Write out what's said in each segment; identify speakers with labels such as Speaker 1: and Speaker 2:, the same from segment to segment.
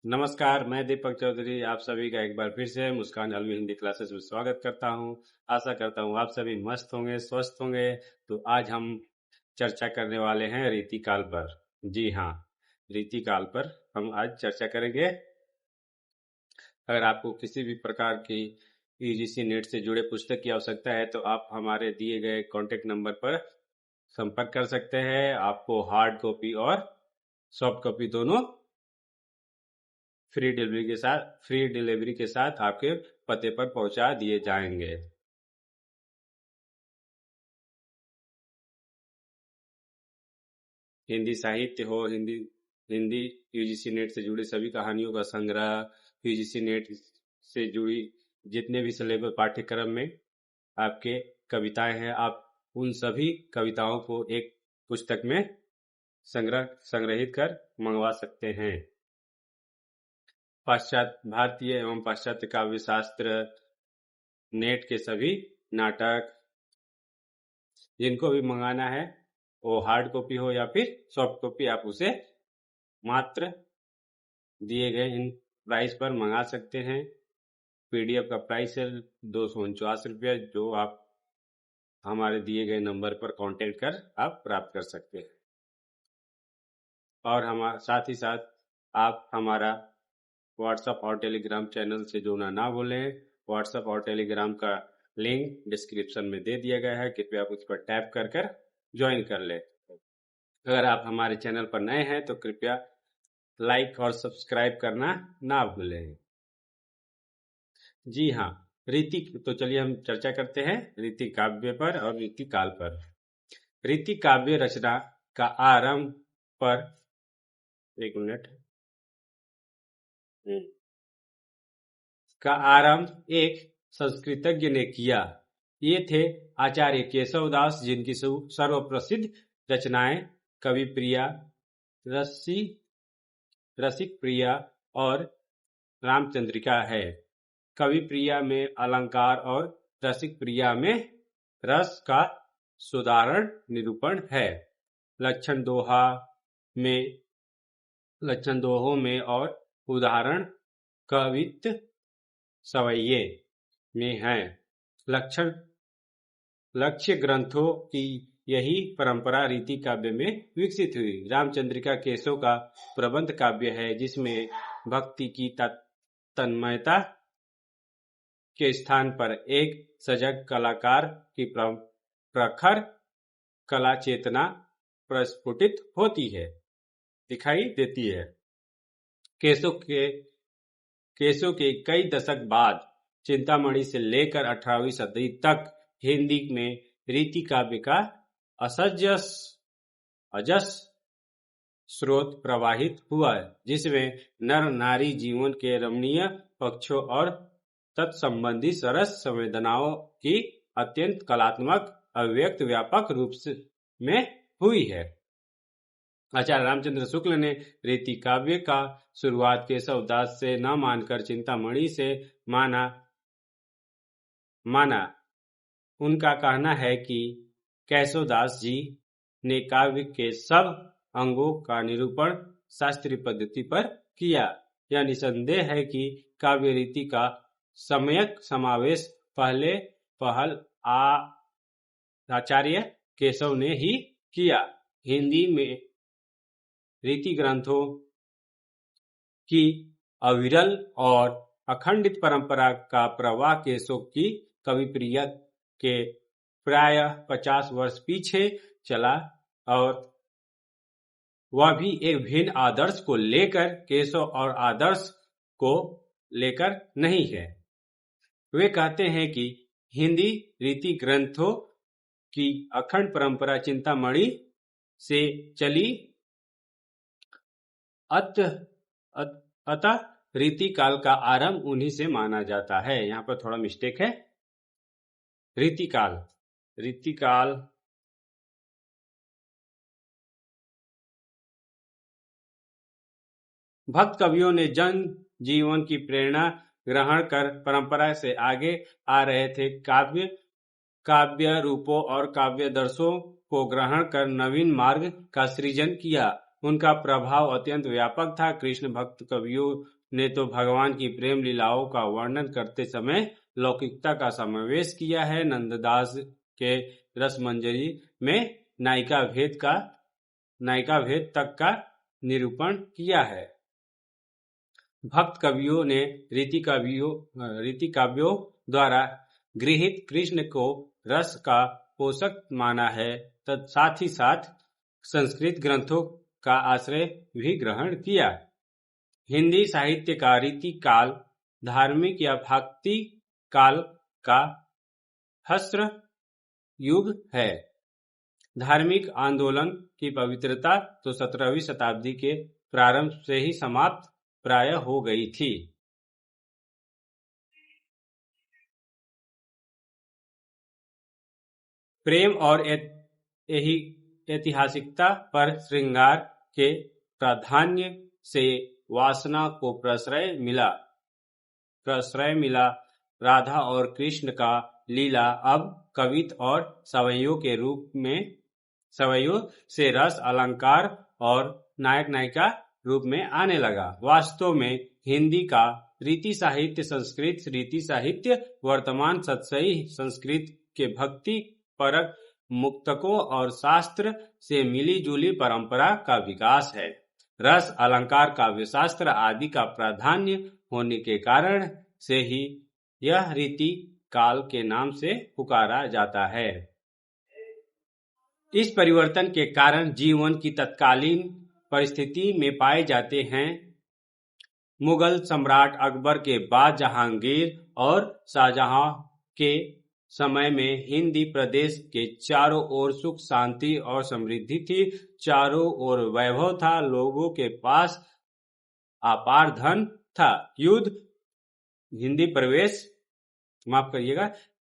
Speaker 1: नमस्कार, मैं दीपक चौधरी आप सभी का एक बार फिर से मुस्कान अलवी हिंदी क्लासेस में स्वागत करता हूं। आशा करता हूं आप सभी मस्त होंगे, स्वस्थ होंगे। तो आज हम चर्चा करने वाले हैं रीतिकाल पर। जी हाँ, रीतिकाल पर हम आज चर्चा करेंगे। अगर आपको किसी भी प्रकार की यूजीसी नेट से जुड़े पुस्तक की आवश्यकता है तो आप हमारे दिए गए कॉन्टेक्ट नंबर पर संपर्क कर सकते हैं। आपको हार्ड कॉपी और सॉफ्ट कॉपी दोनों फ्री डिलीवरी के साथ आपके पते पर पहुंचा दिए जाएंगे। हिंदी साहित्य हो, हिंदी यूजीसी नेट से जुड़ी सभी कहानियों का संग्रह, यूजीसी नेट से जुड़ी जितने भी सिलेबस पाठ्यक्रम में आपके कविताएं हैं, आप उन सभी कविताओं को एक पुस्तक में संग्रहित कर मंगवा सकते हैं। भारतीय एवं पाश्चात्य काव्य शास्त्र, नेट के सभी नाटक, जिनको भी मंगाना है वो हार्ड कॉपी हो या फिर सॉफ्ट कॉपी, आप उसे मात्र दिए गए इन प्राइस पर मंगा सकते हैं। पीडीएफ का प्राइस है 249 रुपया, जो आप हमारे दिए गए नंबर पर कांटेक्ट कर आप प्राप्त कर सकते हैं। और साथ ही साथ आप हमारा व्हाट्सएप और टेलीग्राम चैनल से जुड़ना ना भूलें। व्हाट्सएप और टेलीग्राम का लिंक डिस्क्रिप्शन में दे दिया गया है, कृपया आप उस पर टैप कर ज्वाइन कर लें। अगर आप हमारे चैनल पर नए हैं तो कृपया लाइक और सब्सक्राइब करना ना भूलें। जी हाँ, तो चलिए हम चर्चा करते हैं रीति काव्य पर और रीति काल पर। रीति काव्य रचना का आरंभ पर एक मिनट का आरंभ एक संस्कृतज्ञ ने किया। ये थे आचार्य केशवदास, जिनकी सर्वप्रसिद्ध रचनाएं कवि प्रिया, रसिक प्रिया और रामचंद्रिका है। कवि प्रिया में अलंकार और रसिक प्रिया में रस का सुधारण निरूपण है। लक्षण दोहों में और उदाहरण कवित्त सवैये में है। लक्ष्य ग्रंथों की यही परंपरा रीति काव्य में विकसित हुई। रामचंद्रिका केशव का प्रबंध काव्य है, जिसमें भक्ति की तन्मयता के स्थान पर एक सजग कलाकार की प्रखर कला चेतना प्रस्फुटित होती है, दिखाई देती है। केशव के कई दशक बाद चिंतामणि से लेकर 18वीं सदी तक हिंदी में रीति काव्य का अजस स्रोत प्रवाहित हुआ, जिसमें नर नारी जीवन के रमणीय पक्षों और तत्संबंधी सरस संवेदनाओं की अत्यंत कलात्मक अभिव्यक्त व्यापक रूप में हुई है। आचार्य रामचंद्र शुक्ल ने रीति काव्य का शुरुआत केशवदास से न मानकर चिंतामणि से माना। उनका कहना है कि केशवदास जी ने काव्य के सब अंगों का निरूपण शास्त्रीय पद्धति पर किया। यह निसंदेह है कि काव्य रीति का सम्यक समावेश पहल आचार्य केशव ने ही किया। हिंदी में रीति ग्रंथों की अविरल और अखंडित परंपरा का प्रवाह केशव की कविप्रिया के प्रायः 50 वर्ष पीछे चला, और वह भी एक भिन्न आदर्श को लेकर, केशव और आदर्श को लेकर नहीं है। वे कहते हैं कि हिंदी रीति ग्रंथों की अखंड परंपरा चिंतामणि से चली, अतः रीति काल का आरंभ उन्हीं से माना जाता है। यहाँ पर थोड़ा मिस्टेक है। रीति काल भक्त कवियों ने जन जीवन की प्रेरणा ग्रहण कर परंपरा से आगे आ रहे थे। काव्य रूपों और काव्य दर्शों को ग्रहण कर नवीन मार्ग का सृजन किया। उनका प्रभाव अत्यंत व्यापक था। कृष्ण भक्त कवियों ने तो भगवान की प्रेम लीलाओं का वर्णन करते समय लौकिकता का समावेश किया है। नंददास के रसमंजरी में नायिका भेद तक का निरूपण किया है। भक्त कवियों ने रीति काव्यों द्वारा गृहीत कृष्ण को रस का पोषक माना है। साथ ही साथ संस्कृत ग्रंथों का आश्रय भी ग्रहण किया। हिंदी साहित्य का रीति काल धार्मिक या भक्ति काल का हस्र युग है। धार्मिक आंदोलन की पवित्रता तो 17वीं शताब्दी के प्रारंभ से ही समाप्त प्राय हो गई थी। प्रेम और ऐतिहासिकता पर श्रृंगार के प्राधान्य से वासना को प्रश्रय मिला। राधा और कृष्ण का लीला अब कवित और सवैयों से रस अलंकार और नायक नायिका रूप में आने लगा। वास्तव में हिंदी का रीति साहित्य संस्कृत रीति साहित्य वर्तमान सतसई संस्कृत के भक्ति परक मुक्तकों और शास्त्र से मिली जुली परंपरा का विकास है। रस अलंकार काव्य शास्त्र आदि का प्राधान्य होने के कारण से ही यह रीति काल के नाम से पुकारा जाता है। इस परिवर्तन के कारण जीवन की तत्कालीन परिस्थिति में पाए जाते हैं। मुगल सम्राट अकबर के बाद जहांगीर और शाहजहां के समय में हिंदी प्रदेश के चारों ओर सुख शांति और समृद्धि थी। चारों ओर वैभव था। लोगों के पास अपार धन था।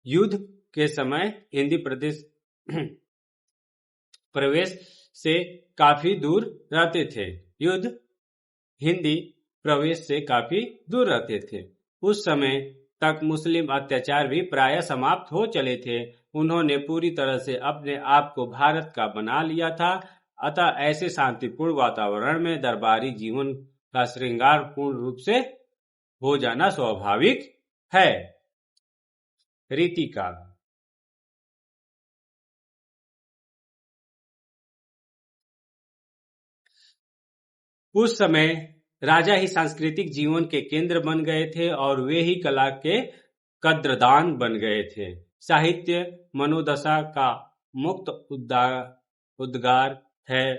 Speaker 1: युद्ध के समय हिंदी प्रवेश से काफी दूर रहते थे। उस समय तक मुस्लिम अत्याचार भी प्राय समाप्त हो चले थे। उन्होंने पूरी तरह से अपने आप को भारत का बना लिया था। अतः ऐसे शांतिपूर्ण वातावरण में दरबारी जीवन का श्रृंगार पूर्ण रूप से हो जाना स्वाभाविक है। रीतिकाल उस समय राजा ही सांस्कृतिक जीवन के केंद्र बन गए थे और वे ही कला के कद्रदान बन गए थे। साहित्य मनोदशा का मुक्त उद्गार है।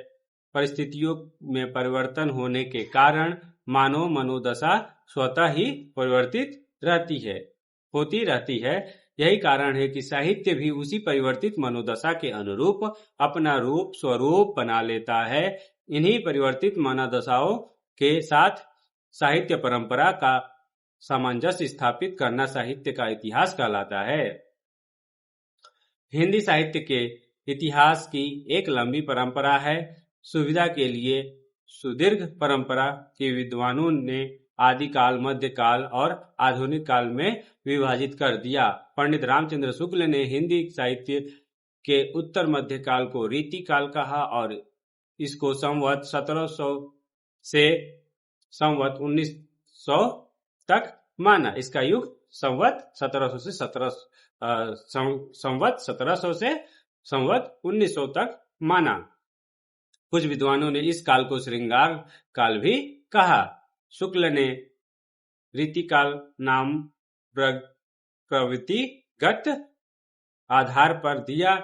Speaker 1: परिस्थितियों में परिवर्तन होने के कारण मानव मनोदशा स्वतः ही परिवर्तित होती रहती है। यही कारण है कि साहित्य भी उसी परिवर्तित मनोदशा के अनुरूप अपना रूप स्वरूप बना लेता है। इन्हीं परिवर्तित मनोदशाओं के साथ साहित्य परंपरा का सामंजस्य स्थापित करना साहित्य का इतिहास कहलाता है। हिंदी साहित्य के इतिहास की एक लंबी परंपरा है। सुविधा के लिए सुदीर्घ परंपरा के विद्वानों ने आदिकाल, मध्यकाल और आधुनिक काल में विभाजित कर दिया। पंडित रामचंद्र शुक्ल ने हिंदी साहित्य के उत्तर मध्यकाल को रीति काल कहा और इसको संवत 1700 से संवत 1900 तक माना। इसका युग संवत 1700 से संवत 1900 तक माना। कुछ विद्वानों ने इस काल को श्रृंगार काल भी कहा। शुक्ल ने रीतिकाल नाम प्रवृत्तिगत आधार पर दिया।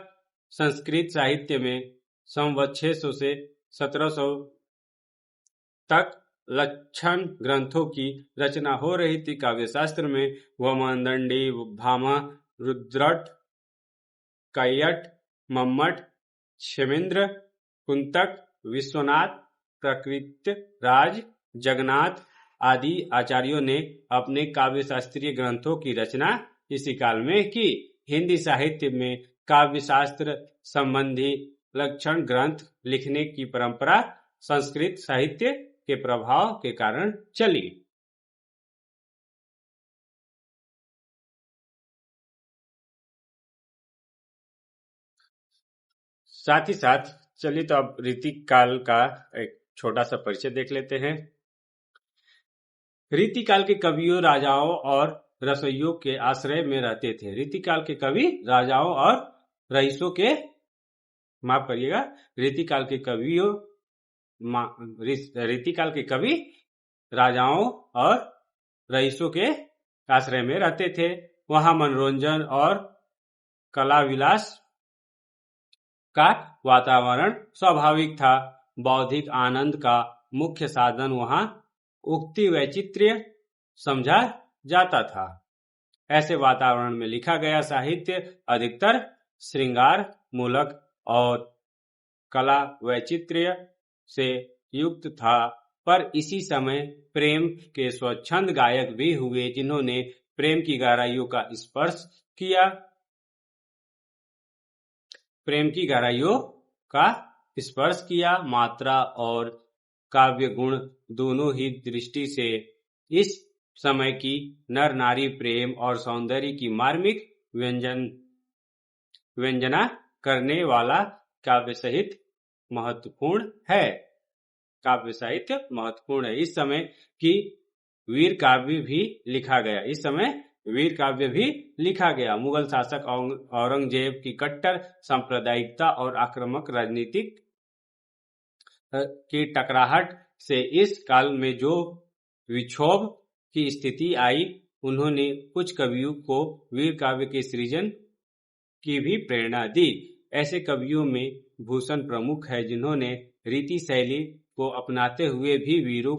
Speaker 1: संस्कृत साहित्य में संवत 600 से 1700 तक लक्षण ग्रंथों की रचना हो रही थी। काव्यशास्त्र में वमनदंडी, भामह, रुद्रट, कैयट, मम्मट, क्षेमेंद्र, कुंतक, विश्वनाथ, प्रकृतराज, जगन्नाथ आदि आचार्यों ने अपने काव्यशास्त्रीय ग्रंथों की रचना इसी काल में की। हिंदी साहित्य में काव्यशास्त्र संबंधी लक्षण ग्रंथ लिखने की परंपरा संस्कृत साहित्य के प्रभाव के कारण चली। साथ ही साथ चलिए तो अब रीति काल का एक छोटा सा परिचय देख लेते हैं। रीतिकाल के कवियों राजाओं और रसोइयों के आश्रय में रहते थे। रीतिकाल के कवि राजाओं और रईसों के, माफ करिएगा, रीतिकाल के कवियों रीतिकाल के कवि राजाओं और रईसों के आश्रय में रहते थे। वहां मनोरंजन और कला विलास का वातावरण स्वाभाविक था। बौद्धिक आनंद का मुख्य साधन वहां उक्ति वैचित्र्य समझा जाता था। ऐसे वातावरण में लिखा गया साहित्य अधिकतर श्रृंगार मूलक और कला वैचित्र्य से युक्त था, पर इसी समय प्रेम के स्वच्छंद गायक भी हुए जिन्होंने प्रेम की गहराइयों का स्पर्श किया। प्रेम की गहराइयों का स्पर्श किया। मात्रा और काव्य गुण दोनों ही दृष्टि से इस समय की नर नारी प्रेम और सौंदर्य की मार्मिक व्यंजना करने वाला काव्य साहित्य महत्वपूर्ण है। काव्य साहित्य महत्वपूर्ण है। इस समय की वीर काव्य भी लिखा गया। इस समय वीर काव्य भी लिखा गया। मुगल शासक औरंगजेब की कट्टर सांप्रदायिकता और आक्रामक राजनीतिक की टकराहट से इस काल में जो विक्षोभ की स्थिति आई, उन्होंने कुछ कवियों को वीर काव्य के सृजन की भी प्रेरणा दी। ऐसे कवियों में भूषण प्रमुख है जिन्होंने रीति शैली को अपनाते हुए भी वीरों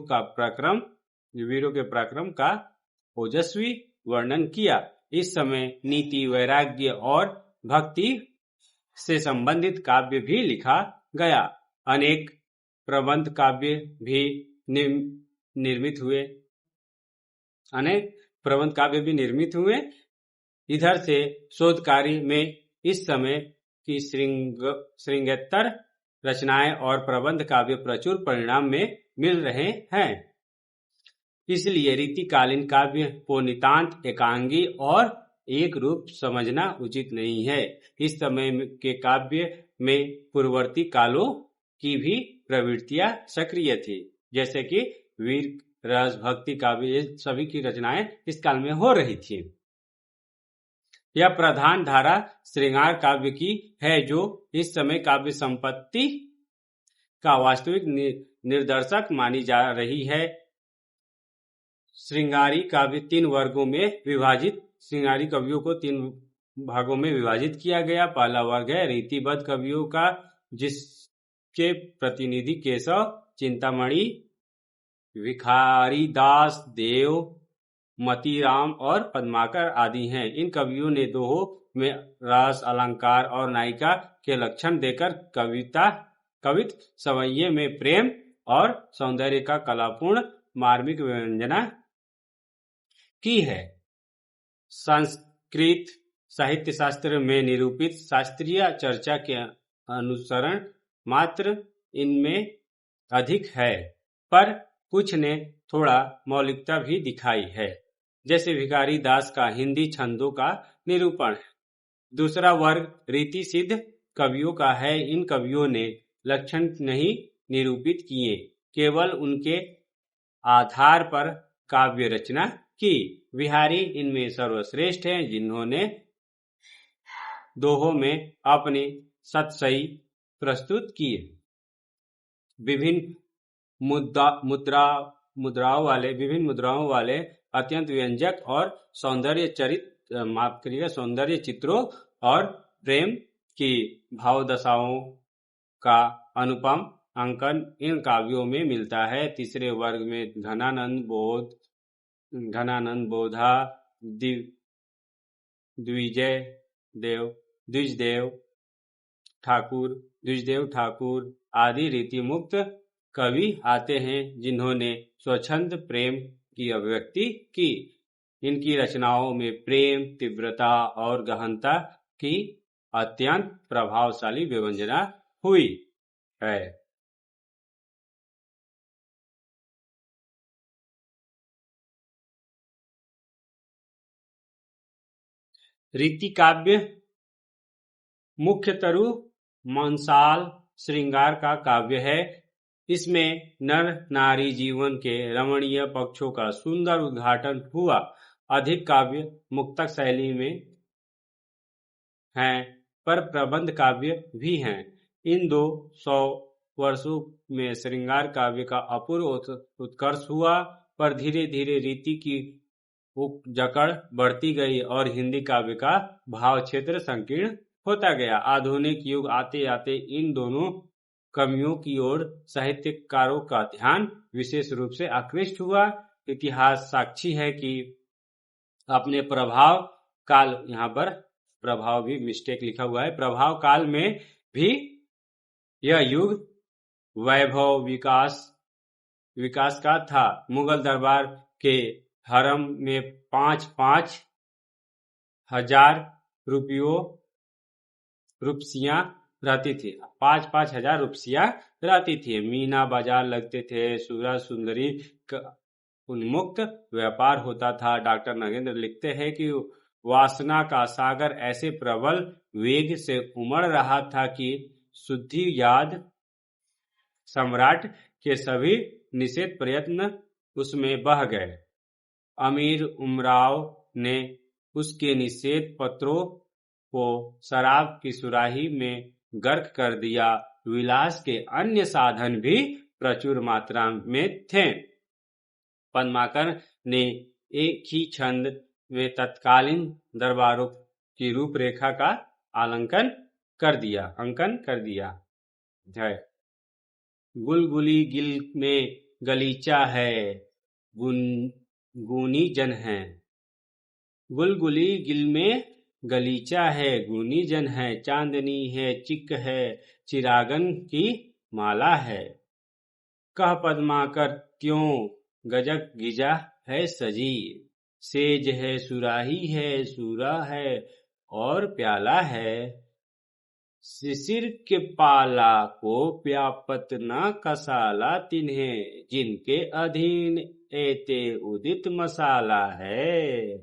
Speaker 1: के पराक्रम का ओजस्वी वर्णन किया। इस समय नीति, वैराग्य और भक्ति से संबंधित काव्य भी लिखा गया। अनेक प्रबंध काव्य भी निर्मित हुए। इधर से शोध कार्य में इस समय की श्रृंगेतर रचनाएं और प्रबंध काव्य प्रचुर परिणाम में मिल रहे हैं। इसलिए रीतिकालीन काव्य को नितांत एकांगी और एक रूप समझना उचित नहीं है। इस समय के काव्य में पूर्ववर्ती कालों की भी प्रवृत्तियां सक्रिय थी, जैसे कि वीर रस, भक्ति काव्य, ये सभी की रचनाएं इस काल में हो रही थी। यह प्रधान धारा श्रृंगार काव्य की है, जो इस समय काव्य संपत्ति का वास्तविक निर्देशक मानी जा रही है। श्रृंगारी काव्य तीन वर्गों में विभाजित, श्रृंगारी कवियों को तीन भागों में विभाजित किया गया। पहला वर्ग है रीतिबद्ध कवियों का, जिसके प्रतिनिधि केशव, चिंतामणि, भिखारी दास देव, मतीराम और पद्माकर आदि हैं। इन कवियों ने दोहों में रस, अलंकार और नायिका के लक्षण देकर कवित सवैये में प्रेम और सौंदर्य का कलापूर्ण मार्मिक व्यंजना की है। संस्कृत साहित्य शास्त्र में निरूपित शास्त्रीय चर्चा के अनुसरण मात्र इनमें अधिक है, पर कुछ ने थोड़ा मौलिकता भी दिखाई है, जैसे भिखारी दास का हिंदी छंदों का निरूपण है। दूसरा वर्ग रीति सिद्ध कवियों का है। इन कवियों ने लक्षण नहीं निरूपित किए, केवल उनके आधार पर काव्य रचना की। बिहारी इनमें सर्वश्रेष्ठ हैं, जिन्होंने दोहों में अपने सतसई प्रस्तुत किए। विभिन्न मुद्राओं वाले अत्यंत व्यंजक और सौंदर्य चित्रों और प्रेम की भावदशाओं का अनुपम अंकन इन काव्यों में मिलता है। तीसरे वर्ग में घनानंद बोधा, द्विजदेव ठाकुर आदि रीति मुक्त कवि आते हैं, जिन्होंने स्वच्छंद प्रेम की अभिव्यक्ति की। इनकी रचनाओं में प्रेम, तीव्रता और गहनता की अत्यंत प्रभावशाली व्यंजना हुई है। रीति काव्य मुख्यतरू मंसाल श्रृंगार का काव्य है। इसमें नर नारी जीवन के रमणीय पक्षों का सुंदर उद्घाटन हुआ। अधिक काव्य मुक्तक शैली में हैं, पर प्रबंध काव्य भी हैं। इन 200 वर्षों में श्रृंगार काव्य का अपूर्व उत्कर्ष हुआ, पर धीरे धीरे रीति की जकड़ बढ़ती गई और हिंदी काव्य का भाव क्षेत्र संकीर्ण होता गया। आधुनिक युग आते आते इन दोनों कवियों की ओर साहित्यकारों का ध्यान विशेष रूप से आकृष्ट हुआ। इतिहास साक्षी है कि अपने प्रभाव काल, यहाँ पर प्रभाव भी मिस्टेक लिखा हुआ है, प्रभाव काल में भी यह युग वैभव विकास का था। मुगल दरबार के हरम में 5-5 हजार रुपसियां रहती थी। 5-5 हजार रुपसियां रहती थी। मीना बाजार लगते थे। सूरज सुंदरी उन्मुक्त व्यापार होता था। डॉक्टर नगेंद्र लिखते हैं कि वासना का सागर ऐसे प्रबल वेग से उमड़ रहा था कि शुद्धि याद सम्राट के सभी निषेध प्रयत्न उसमें बह गए। अमीर उमराव ने उसके निषेध पत्रों को शराब की सुराही में गर्क कर दिया। विलास के अन्य साधन भी प्रचुर मात्रा में थे। पद्माकर ने एक ही छंद में तत्कालीन दरबारों की रूपरेखा का अंकन कर दिया है। गुलगुली गिल में गलीचा है, गुनी जन है। गुलगुली गिल में गलीचा है, गुनी जन है। चांदनी है, चिक है, चिरागन की माला है। कह पद्माकर त्यों गजक गिजा है सजी। सेज है, सुराही है, सूरा है और प्याला है। शिशिर के पाला को व्यापत न कसाला तिन्हें, जिनके अधीन एते उदित मसाला है।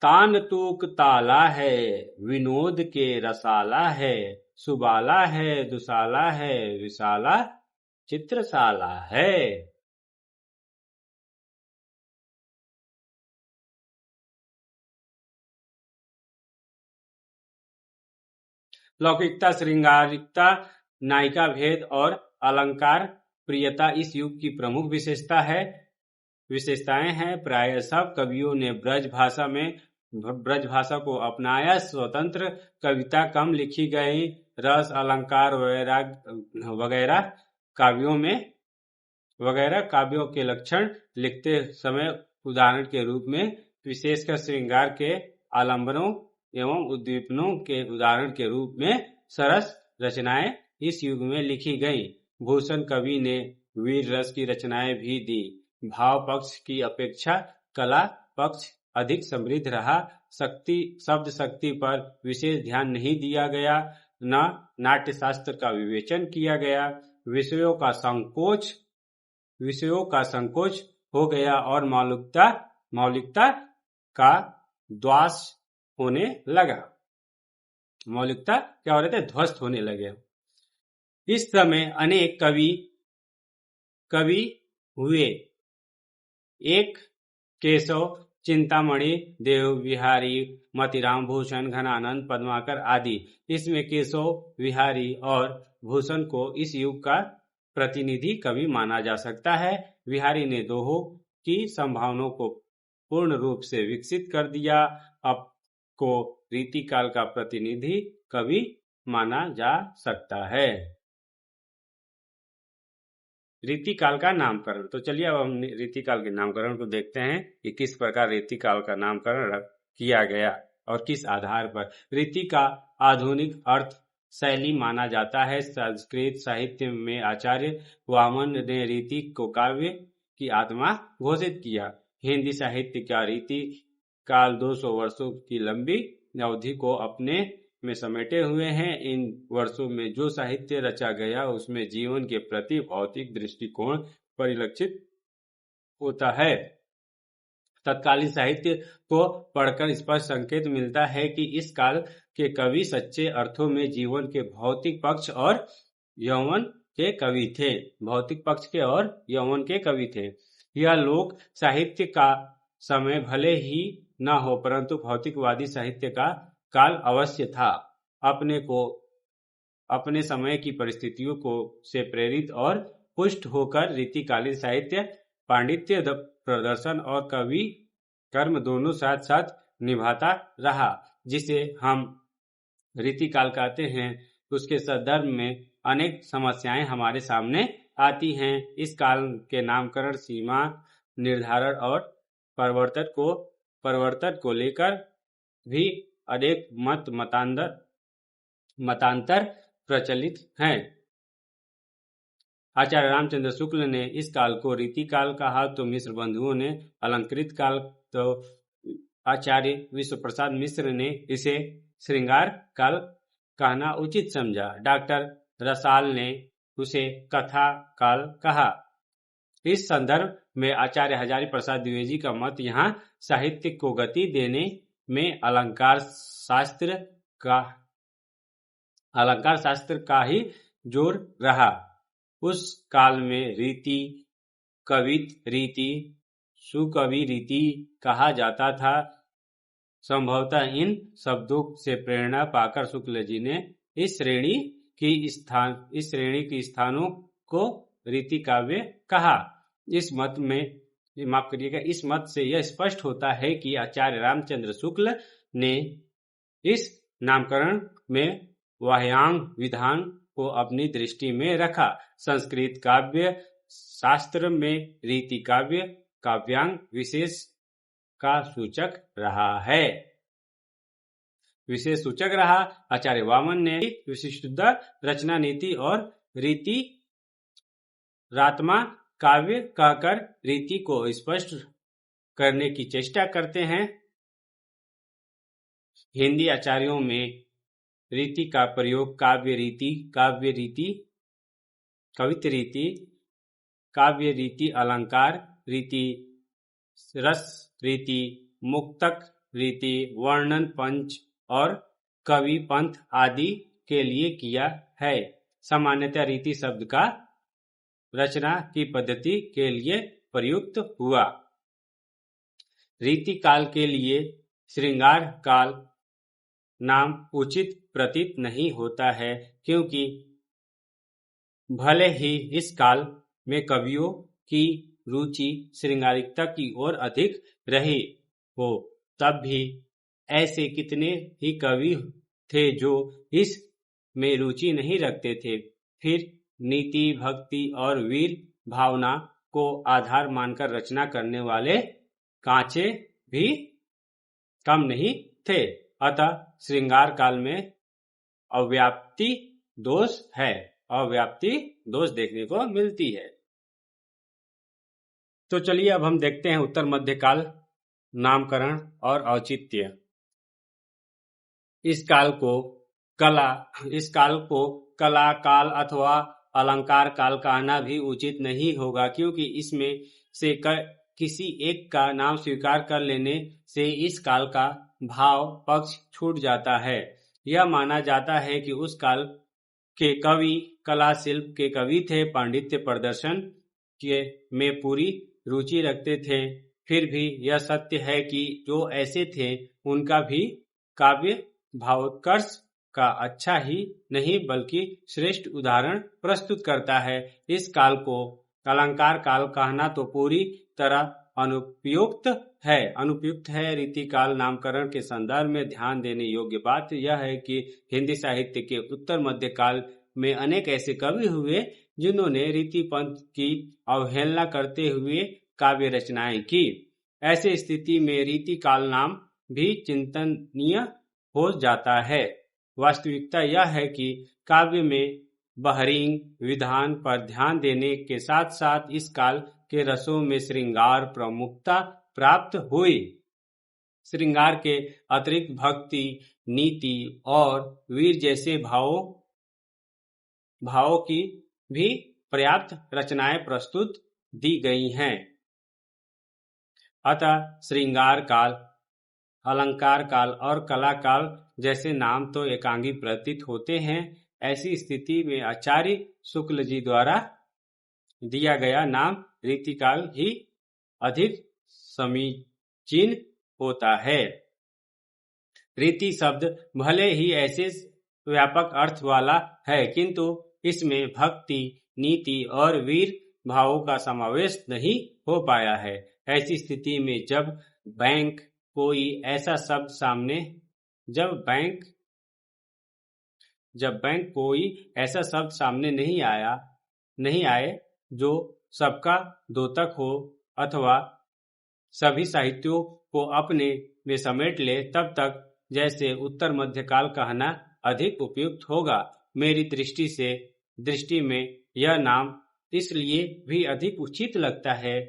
Speaker 1: तान तूक ताला है, विनोद के रसाला है। सुबाला है, दुसाला है, विशाला चित्रशाला है। लौकिकता, श्रृंगारिकता, नायिका भेद और अलंकार प्रियता इस युग की प्रमुख विशेषताएं हैं। प्राय सब कवियों ने ब्रज भाषा को अपनाया। स्वतंत्र कविता कम लिखी गई। रस, अलंकार वगैरह काव्यों के लक्षण लिखते समय उदाहरण के रूप में, विशेषकर श्रृंगार के आलंबनों एवं उद्दीपनों के उदाहरण के रूप में सरस रचनाएं इस युग में लिखी गईं। भूषण कवि ने वीर रस की रचनाएं भी दी। भाव पक्ष की अपेक्षा कला पक्ष अधिक समृद्ध रहा। शब्द शक्ति पर विशेष ध्यान नहीं दिया गया, न नाट्य शास्त्र का विवेचन किया गया। विषयों का संकोच हो गया और मौलिकता का ध्वस्त होने लगा। मौलिकता क्या हो रहे थे? ध्वस्त होने लगे। इस समय अनेक कवि हुए। एक केशव, चिंतामणि, देव बिहारी, मतिराम, भूषण, घनानंद, पद्माकर आदि। इसमें केशव, बिहारी और भूषण को इस युग का प्रतिनिधि कवि माना जा सकता है। बिहारी ने दोहों की संभावनाओं को पूर्ण रूप से विकसित कर दिया। अब को रीतिकाल का प्रतिनिधि कवि माना जा सकता है। रीतिकाल का नामकरण। तो चलिए अब हम रीतिकाल के नामकरण को देखते हैं कि किस प्रकार रीतिकाल का नामकरण किया गया और किस आधार पर। रीति का आधुनिक अर्थ शैली माना जाता है। संस्कृत साहित्य में आचार्य वामन ने रीति को काव्य की आत्मा घोषित किया। हिंदी साहित्य का रीति काल 200 वर्षों की लंबी अवधि को अपने में समेटे हुए हैं। इन वर्षों में जो साहित्य रचा गया उसमें जीवन के प्रति भौतिक दृष्टिकोण परिलक्षित होता है। तत्कालीन साहित्य को पढ़कर स्पष्ट संकेत मिलता है कि इस काल के कवि सच्चे अर्थों में जीवन के भौतिक पक्ष और यौवन के कवि थे। भौतिक पक्ष के और यौवन के कवि थे। यह लोक साहित्य का समय भले ही न हो, परंतु भौतिकवादी साहित्य का काल अवश्य था। अपने समय की परिस्थितियों को से प्रेरित और पुष्ट होकर रीतिकालीन साहित्य पांडित्य प्रदर्शन और कवि कर्म दोनों साथ साथ निभाता रहा। जिसे हम रीतिकाल कहते हैं, उसके संदर्भ में अनेक समस्याएं हमारे सामने आती हैं। इस काल के नामकरण, सीमा निर्धारण और परिवर्तन को लेकर भी अनेक मतांतर प्रचलित हैं। आचार्य रामचंद्र शुक्ल ने इस काल को रीति काल कहा, तो मिश्र बंधुओं ने अलंकृत काल, तो आचार्य विश्व प्रसाद मिश्र ने इसे श्रृंगार काल कहना उचित समझा। डॉक्टर रसाल ने उसे कथा काल कहा। इस संदर्भ में आचार्य हजारी प्रसाद द्विवेदी का मत यहाँ साहित्य को गति देने में अलंकार शास्त्र का ही जोर रहा। उस काल में रीति, कवित रीति, सुकवि रीति कहा जाता था। संभवतः इन शब्दों से प्रेरणा पाकर शुक्ल जी ने इस श्रेणी की स्थानों को रीति काव्य कहा। इस मत से यह स्पष्ट होता है कि आचार्य रामचंद्र शुक्ल ने इस नामकरण में वाह्यांग विधान को अपनी दृष्टि में रखा। संस्कृत काव्य शास्त्र में रीति काव्य काव्यांग विशेष का सूचक रहा। आचार्य वामन ने विशिष्ट रचना नीति और रीति रात्मा काव्य कहकर रीति को स्पष्ट करने की चेष्टा करते हैं। हिंदी आचार्यों में रीति का प्रयोग काव्य रीति, कवित रीति, काव्य रीति, अलंकार रीति, रस रीति, मुक्तक रीति, वर्णन पंच और कवि पंथ आदि के लिए किया है। सामान्यतः रीति शब्द का रचना की पद्धति के लिए प्रयुक्त हुआ। रीति काल के लिए श्रृंगार काल नाम उचित प्रतीत नहीं होता है, क्योंकि भले ही इस काल में कवियों की रुचि श्रृंगारिकता की ओर अधिक रही हो, तब भी ऐसे कितने ही कवि थे जो इस में रुचि नहीं रखते थे। फिर नीति, भक्ति और वीर भावना को आधार मानकर रचना करने वाले कांचे भी कम नहीं थे। अतः श्रृंगार काल में अव्याप्ति दोष देखने को मिलती है। तो चलिए अब हम देखते हैं उत्तर मध्यकाल, नामकरण और औचित्य। इस काल को कला काल अथवा अलंकार काल कहना भी उचित नहीं होगा, क्योंकि इसमें से किसी एक का नाम स्वीकार कर लेने से इस काल का भाव पक्ष छूट जाता है। यह माना जाता है कि उस काल के कवि कला शिल्प के कवि थे, पांडित्य प्रदर्शन में पूरी रुचि रखते थे। फिर भी यह सत्य है कि जो ऐसे थे उनका भी काव्य भावोत्कर्ष का अच्छा ही नहीं बल्कि श्रेष्ठ उदाहरण प्रस्तुत करता है। इस काल को अलंकार काल कहना तो पूरी तरह अनुपयुक्त है। रीति काल नामकरण के संदर्भ में ध्यान देने योग्य बात यह है कि हिंदी साहित्य के उत्तर मध्य काल में अनेक ऐसे कवि हुए जिन्होंने रीति पंथ की अवहेलना करते हुए काव्य रचनाएं की। ऐसे स्थिति में रीति काल नाम भी चिंतनीय हो जाता है। वास्तविकता यह है कि काव्य में बहरीन विधान पर ध्यान देने के साथ साथ इस काल के रसों में श्रृंगार प्रमुखता प्राप्त हुई। श्रृंगार के अतिरिक्त भक्ति, नीति और वीर जैसे भावों की भी पर्याप्त रचनाएं प्रस्तुत दी गई हैं। अतः श्रृंगार काल, अलंकार काल और कला काल जैसे नाम तो एकांगी प्रतीत होते हैं। ऐसी स्थिति में आचार्य शुक्ल जी द्वारा दिया गया नाम रीतिकाल ही अधिक समीचीन होता है। रीति शब्द भले ही ऐसे व्यापक अर्थ वाला है, किंतु इसमें भक्ति, नीति और वीर भावों का समावेश नहीं हो पाया है। ऐसी स्थिति में जब बैंक कोई ऐसा शब्द सामने नहीं आए जो सबका द्योतक हो अथवा सभी साहित्यों को अपने में समेट ले, तब तक जैसे उत्तर मध्यकाल कहना अधिक उपयुक्त होगा। मेरी दृष्टि में यह नाम इसलिए भी अधिक उचित लगता है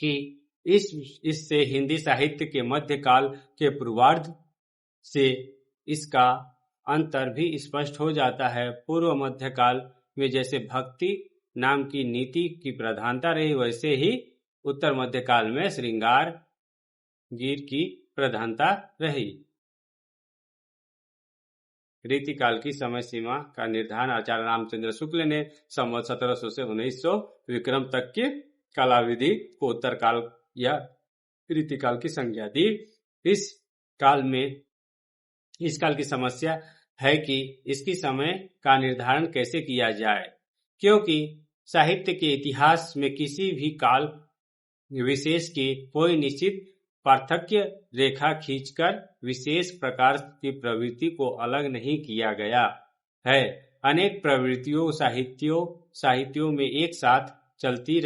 Speaker 1: कि इससे हिंदी साहित्य के मध्यकाल के पूर्वार्ध से इसका अंतर भी स्पष्ट हो जाता है। पूर्व मध्यकाल में जैसे भक्ति नाम की नीति की प्रधानता रही, वैसे ही उत्तर मध्यकाल में श्रृंगार गीर की प्रधानता रही। रीतिकाल की समय सीमा का निर्धारण आचार्य रामचंद्र शुक्ल ने संवत 1700 से 1900 विक्रम तक की कालाविधि को उत्तर काल या रीतिकाल की संज्ञा दी। इस काल की समस्या है कि इसकी समय का निर्धारण कैसे किया जाए, क्योंकि साहित्य के इतिहास में किसी भी काल विशेष की कोई निश्चित पार्थक्य रेखा खींचकर विशेष प्रकार की प्रवृत्ति को अलग नहीं किया गया है। अनेक प्रवृत्तियों साहित्यों में एक साथ चलती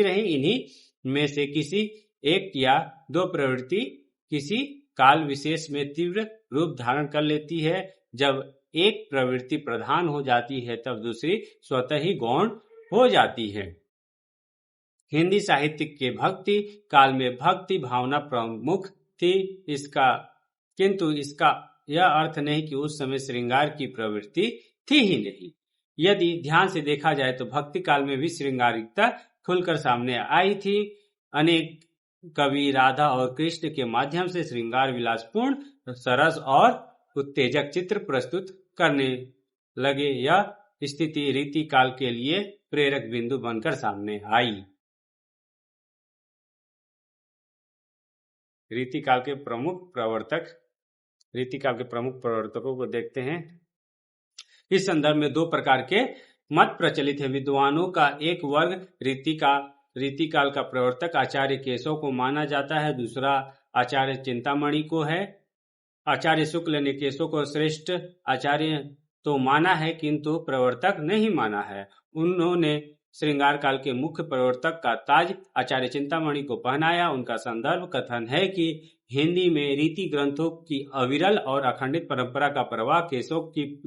Speaker 1: रही। इन्हीं में से किसी एक या दो प्रवृत्ति किसी काल विशेष में तीव्र रूप धारण कर लेती है। जब एक प्रवृत्ति प्रधान हो जाती है, तब दूसरी स्वतः ही गौण हो जाती है। हिंदी साहित्य के भक्ति काल में भक्ति भावना प्रमुख थी, किंतु इसका यह अर्थ नहीं कि उस समय श्रृंगार की प्रवृत्ति थी ही नहीं। यदि ध्यान से देखा जाए तो भक्ति काल में भी श्रृंगारिकता खुलकर सामने आई थी। अनेक कवि राधा और कृष्ण के माध्यम से श्रृंगार विलासपूर्ण, सरस और उत्तेजक चित्र प्रस्तुत करने लगे। यह स्थिति रीति काल के लिए प्रेरक बिंदु बनकर सामने आई। रीतिकाल के प्रमुख प्रवर्तकों को देखते हैं। इस संदर्भ में दो प्रकार के मत प्रचलित हैं। विद्वानों का एक वर्ग रीतिकाल का प्रवर्तक आचार्य केशव को माना जाता है, दूसरा आचार्य चिंतामणि को है। आचार्य शुक्ल ने केशव को श्रेष्ठ आचार्य तो माना है, किंतु प्रवर्तक नहीं माना है। उन्होंने श्रृंगार काल के मुख्य प्रवर्तक का ताज आचार्य चिंतामणि को पहनाया। उनका संदर्भ कथन है कि हिंदी में रीति ग्रंथों की अविरल और अखंडित परंपरा का प्रवाह केशव की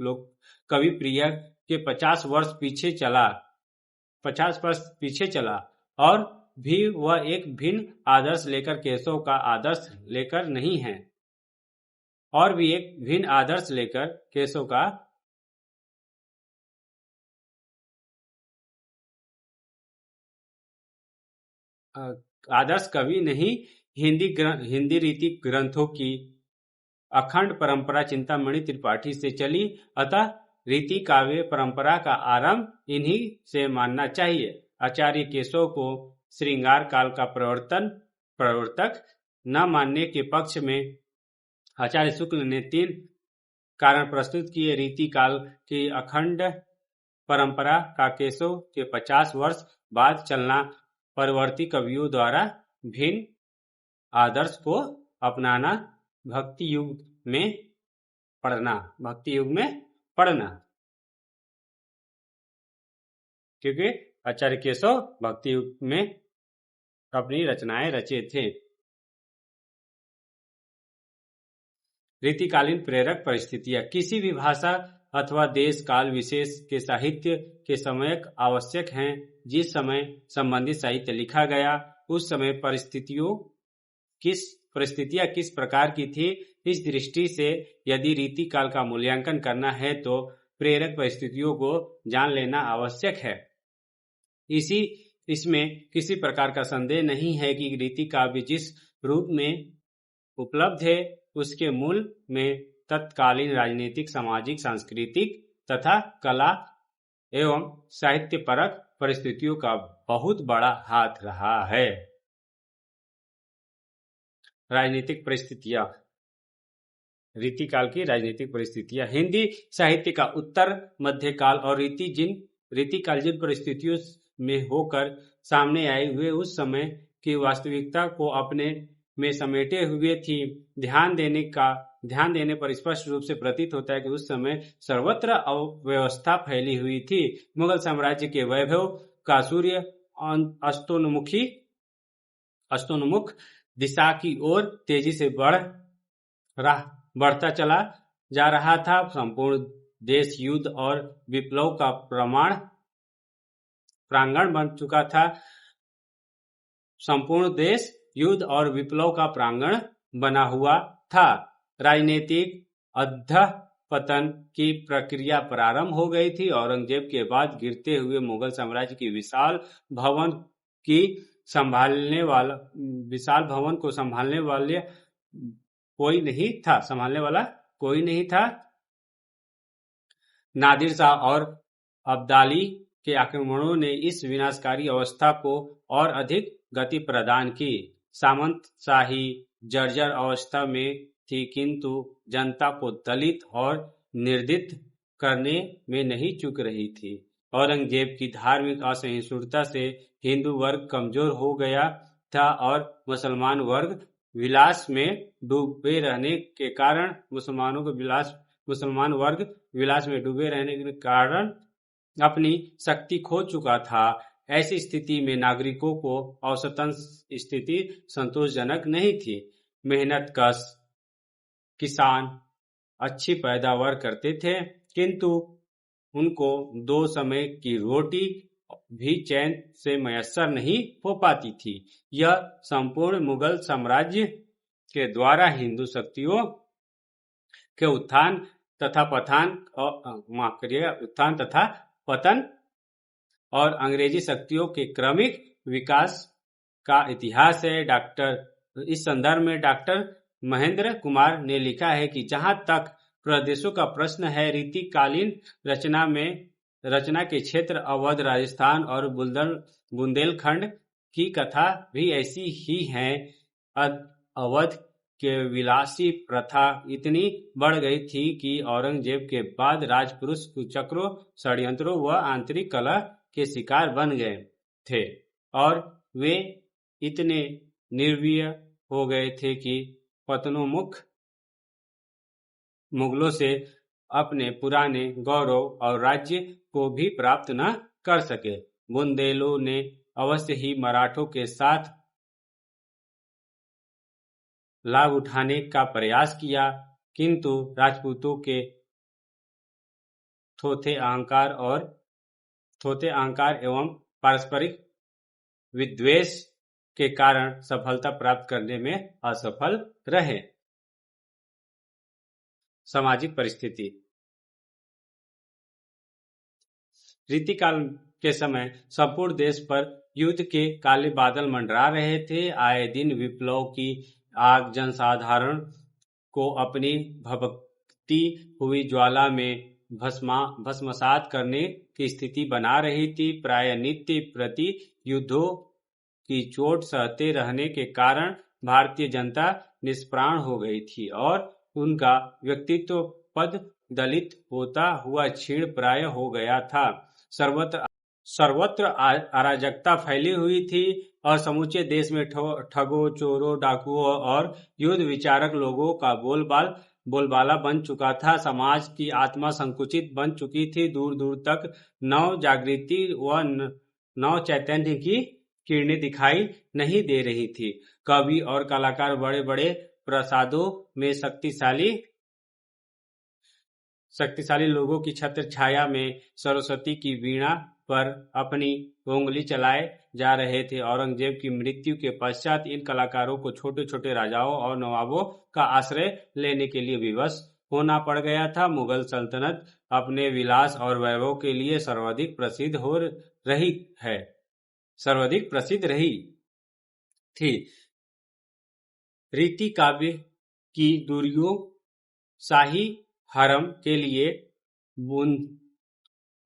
Speaker 1: कवि प्रिय के 50 वर्ष पीछे चला और भी वह एक भिन्न आदर्श लेकर केशव का आदर्श लेकर नहीं है, और भी एक भिन्न आदर्श लेकर केशव का आदर्श कवि नहीं। हिंदी रीति ग्रंथों की अखंड परंपरा चिंतामणि त्रिपाठी से चली, अतः रीति काव्य परंपरा का आरंभ इन्हीं से मानना चाहिए। आचार्य केशव को श्रृंगार काल का प्रवर्तक न मानने के पक्ष में आचार्य शुक्ल ने 3 कारण प्रस्तुत किए। रीति काल की अखंड परंपरा का केशव के 50 वर्ष बाद चलना, परवर्ती कवियों द्वारा भिन्न आदर्श को अपनाना, भक्ति युग में पढ़ना, क्योंकि आचार्य केशव भक्ति युग में अपनी रचनाएं रचे थे। रीतिकालीन प्रेरक परिस्थितियां किसी भी भाषा अथवा देश काल विशेष के साहित्य के समयक आवश्यक हैं। जिस समय संबंधित साहित्य लिखा गया, उस समय परिस्थितियां किस प्रकार की थी, इस दृष्टि से यदि रीति काल का मूल्यांकन करना है तो प्रेरक परिस्थितियों को जान लेना आवश्यक है। इसी इसमें किसी प्रकार का संदेह नहीं है कि रीति काव्य जिस रूप में उपलब्ध है उसके मूल में तत्कालीन राजनीतिक, सामाजिक, सांस्कृतिक तथा कला एवं साहित्यपरक परिस्थितियों का बहुत बड़ा हाथ रहा है। राजनीतिक परिस्थितियां, रीतिकाल की राजनीतिक परिस्थितियां। हिंदी साहित्य का उत्तर मध्यकाल और रीतिकाल जिन परिस्थितियों में होकर सामने आए हुए उस समय की वास्तविकता को अपने में समेटे हुए थी। ध्यान देने पर स्पष्ट रूप से प्रतीत होता है कि उस समय सर्वत्र अव्यवस्था फैली हुई थी। मुगल साम्राज्य के वैभव का सूर्य अस्तोन्मुख दिशा की ओर तेजी से बढ़ता चला जा रहा था। संपूर्ण देश युद्ध और विप्लव का प्रांगण बन चुका था। संपूर्ण देश युद्ध और विप्लव का प्रांगण बना हुआ था। राजनीतिक अधःपतन की प्रक्रिया प्रारंभ हो गई थी। औरंगजेब के बाद गिरते हुए मुगल साम्राज्य की विशाल भवन को संभालने वाला कोई नहीं था। नादिर शाह और अब्दाली के आक्रमणों ने इस विनाशकारी अवस्था को और अधिक गति प्रदान की। सामंतशाही जर्जर अवस्था में थी, किंतु जनता को दलित और निर्दयी करने में नहीं चूक रही थी। औरंगजेब की धार्मिक असहिष्णुता से हिंदू वर्ग कमजोर हो गया था और मुसलमान वर्ग विलास में डूबे रहने के कारण अपनी शक्ति खो चुका था। ऐसी स्थिति में नागरिकों को औसतन स्थिति संतोषजनक नहीं थी। मेहनतकश किसान अच्छी पैदावार करते थे, किंतु उनको 2 समय की रोटी भी चैन से मयस्सर नहीं हो पाती थी। यह संपूर्ण मुगल साम्राज्य के द्वारा हिंदू शक्तियों के उत्थान तथा पतन और अंग्रेजी शक्तियों के क्रमिक विकास का इतिहास है। इस संदर्भ में डॉक्टर महेंद्र कुमार ने लिखा है कि जहां तक प्रदेशों का प्रश्न है, रीतिकालीन रचना के क्षेत्र अवध, राजस्थान और बुंदेलखंड की कथा भी ऐसी ही है। अवध के विलासी प्रथा इतनी बढ़ गई थी कि औरंगजेब के बाद राजपुरुष कुचक्रों, षड्यंत्रों व आंतरिक कलह के शिकार बन गए थे और वे इतने निर्वीर्य हो गए थे कि पतनोन्मुख मुगलों से अपने पुराने गौरव और राज्य को भी प्राप्त न कर सके। बुंदेलों ने अवश्य ही मराठों के साथ लाभ उठाने का प्रयास किया, किंतु राजपूतों के थोथे अहंकार एवं पारस्परिक विद्वेष के कारण सफलता प्राप्त करने में असफल रहे। सामाजिक परिस्थिति। रीतिकाल के समय संपूर्ण देश पर युद्ध के काले बादल मंडरा रहे थे। आए दिन विप्लव की आग जनसाधारण को अपनी भभकती हुई ज्वाला में भस्मसात करने की स्थिति बना रही थी। प्राय नित्य प्रति युद्धों की चोट सहते रहने के कारण भारतीय जनता निष्प्राण हो गई थी और उनका व्यक्तित्व पद दलित होता हुआ क्षीण प्राय हो गया था। सर्वत्र अराजकता फैली हुई थी और समूचे देश में ठगों, चोरों, डाकुओं और युद्ध विचारक लोगों का बोलबाला बन चुका था। समाज की आत्मा संकुचित बन चुकी थी। दूर दूर तक नव जागृति व नव चैतन्य की किरणें दिखाई नहीं दे रही थी। कवि और कलाकार बड़े बड़े प्रासादों में शक्तिशाली लोगों की छत्र छाया में सरस्वती की वीणा पर अपनी उंगली चलाए जा रहे थे। औरंगजेब की मृत्यु के पश्चात इन कलाकारों को छोटे छोटे राजाओं और नवाबों का आश्रय लेने के लिए विवश होना पड़ गया था। मुगल सल्तनत अपने विलास और वैभव के लिए सर्वाधिक प्रसिद्ध हो रही है। सर्वाधिक प्रसिद्ध रही थी। रीति काव्य की दूरियों शाही हरम के लिए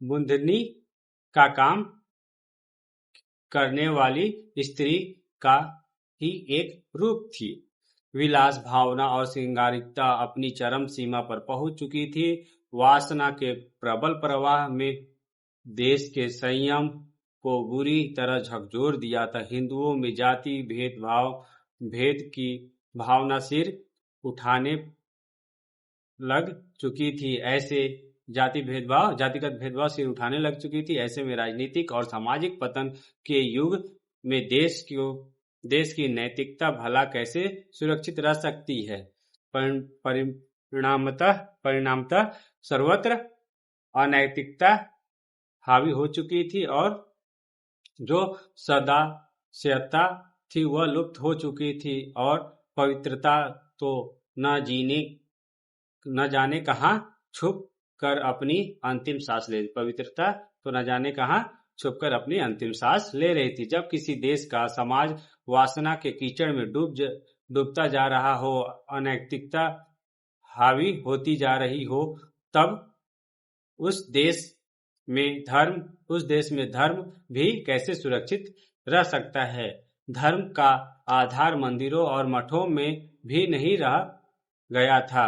Speaker 1: बुंदनी का काम करने वाली स्त्री का ही एक रूप थी। विलास भावना और श्रृंगारिकता अपनी चरम सीमा पर पहुंच चुकी थी। वासना के प्रबल प्रवाह में देश के संयम को बुरी तरह झकझोर दिया था। हिंदुओं में जाति भेद की भावना सिर उठाने लग चुकी थी। ऐसे जातिगत भेदभाव सिर उठाने लग चुकी थी। ऐसे में राजनीतिक और सामाजिक पतन के युग में देश की नैतिकता भला कैसे सुरक्षित रह सकती है। परिणामतः सर्वत्र अनैतिकता हावी हो चुकी थी और जो सदास्यता थी वह लुप्त हो चुकी थी और पवित्रता तो न जाने कहां छुप कर अपनी अंतिम सांस ले रही थी। जब किसी देश का समाज वासना के कीचड़ में डूबता जा रहा हो, अनैतिकता हावी होती जा रही हो, तब उस देश में धर्म भी कैसे सुरक्षित रह सकता है। धर्म का आधार मंदिरों और मठों में भी नहीं रह गया था।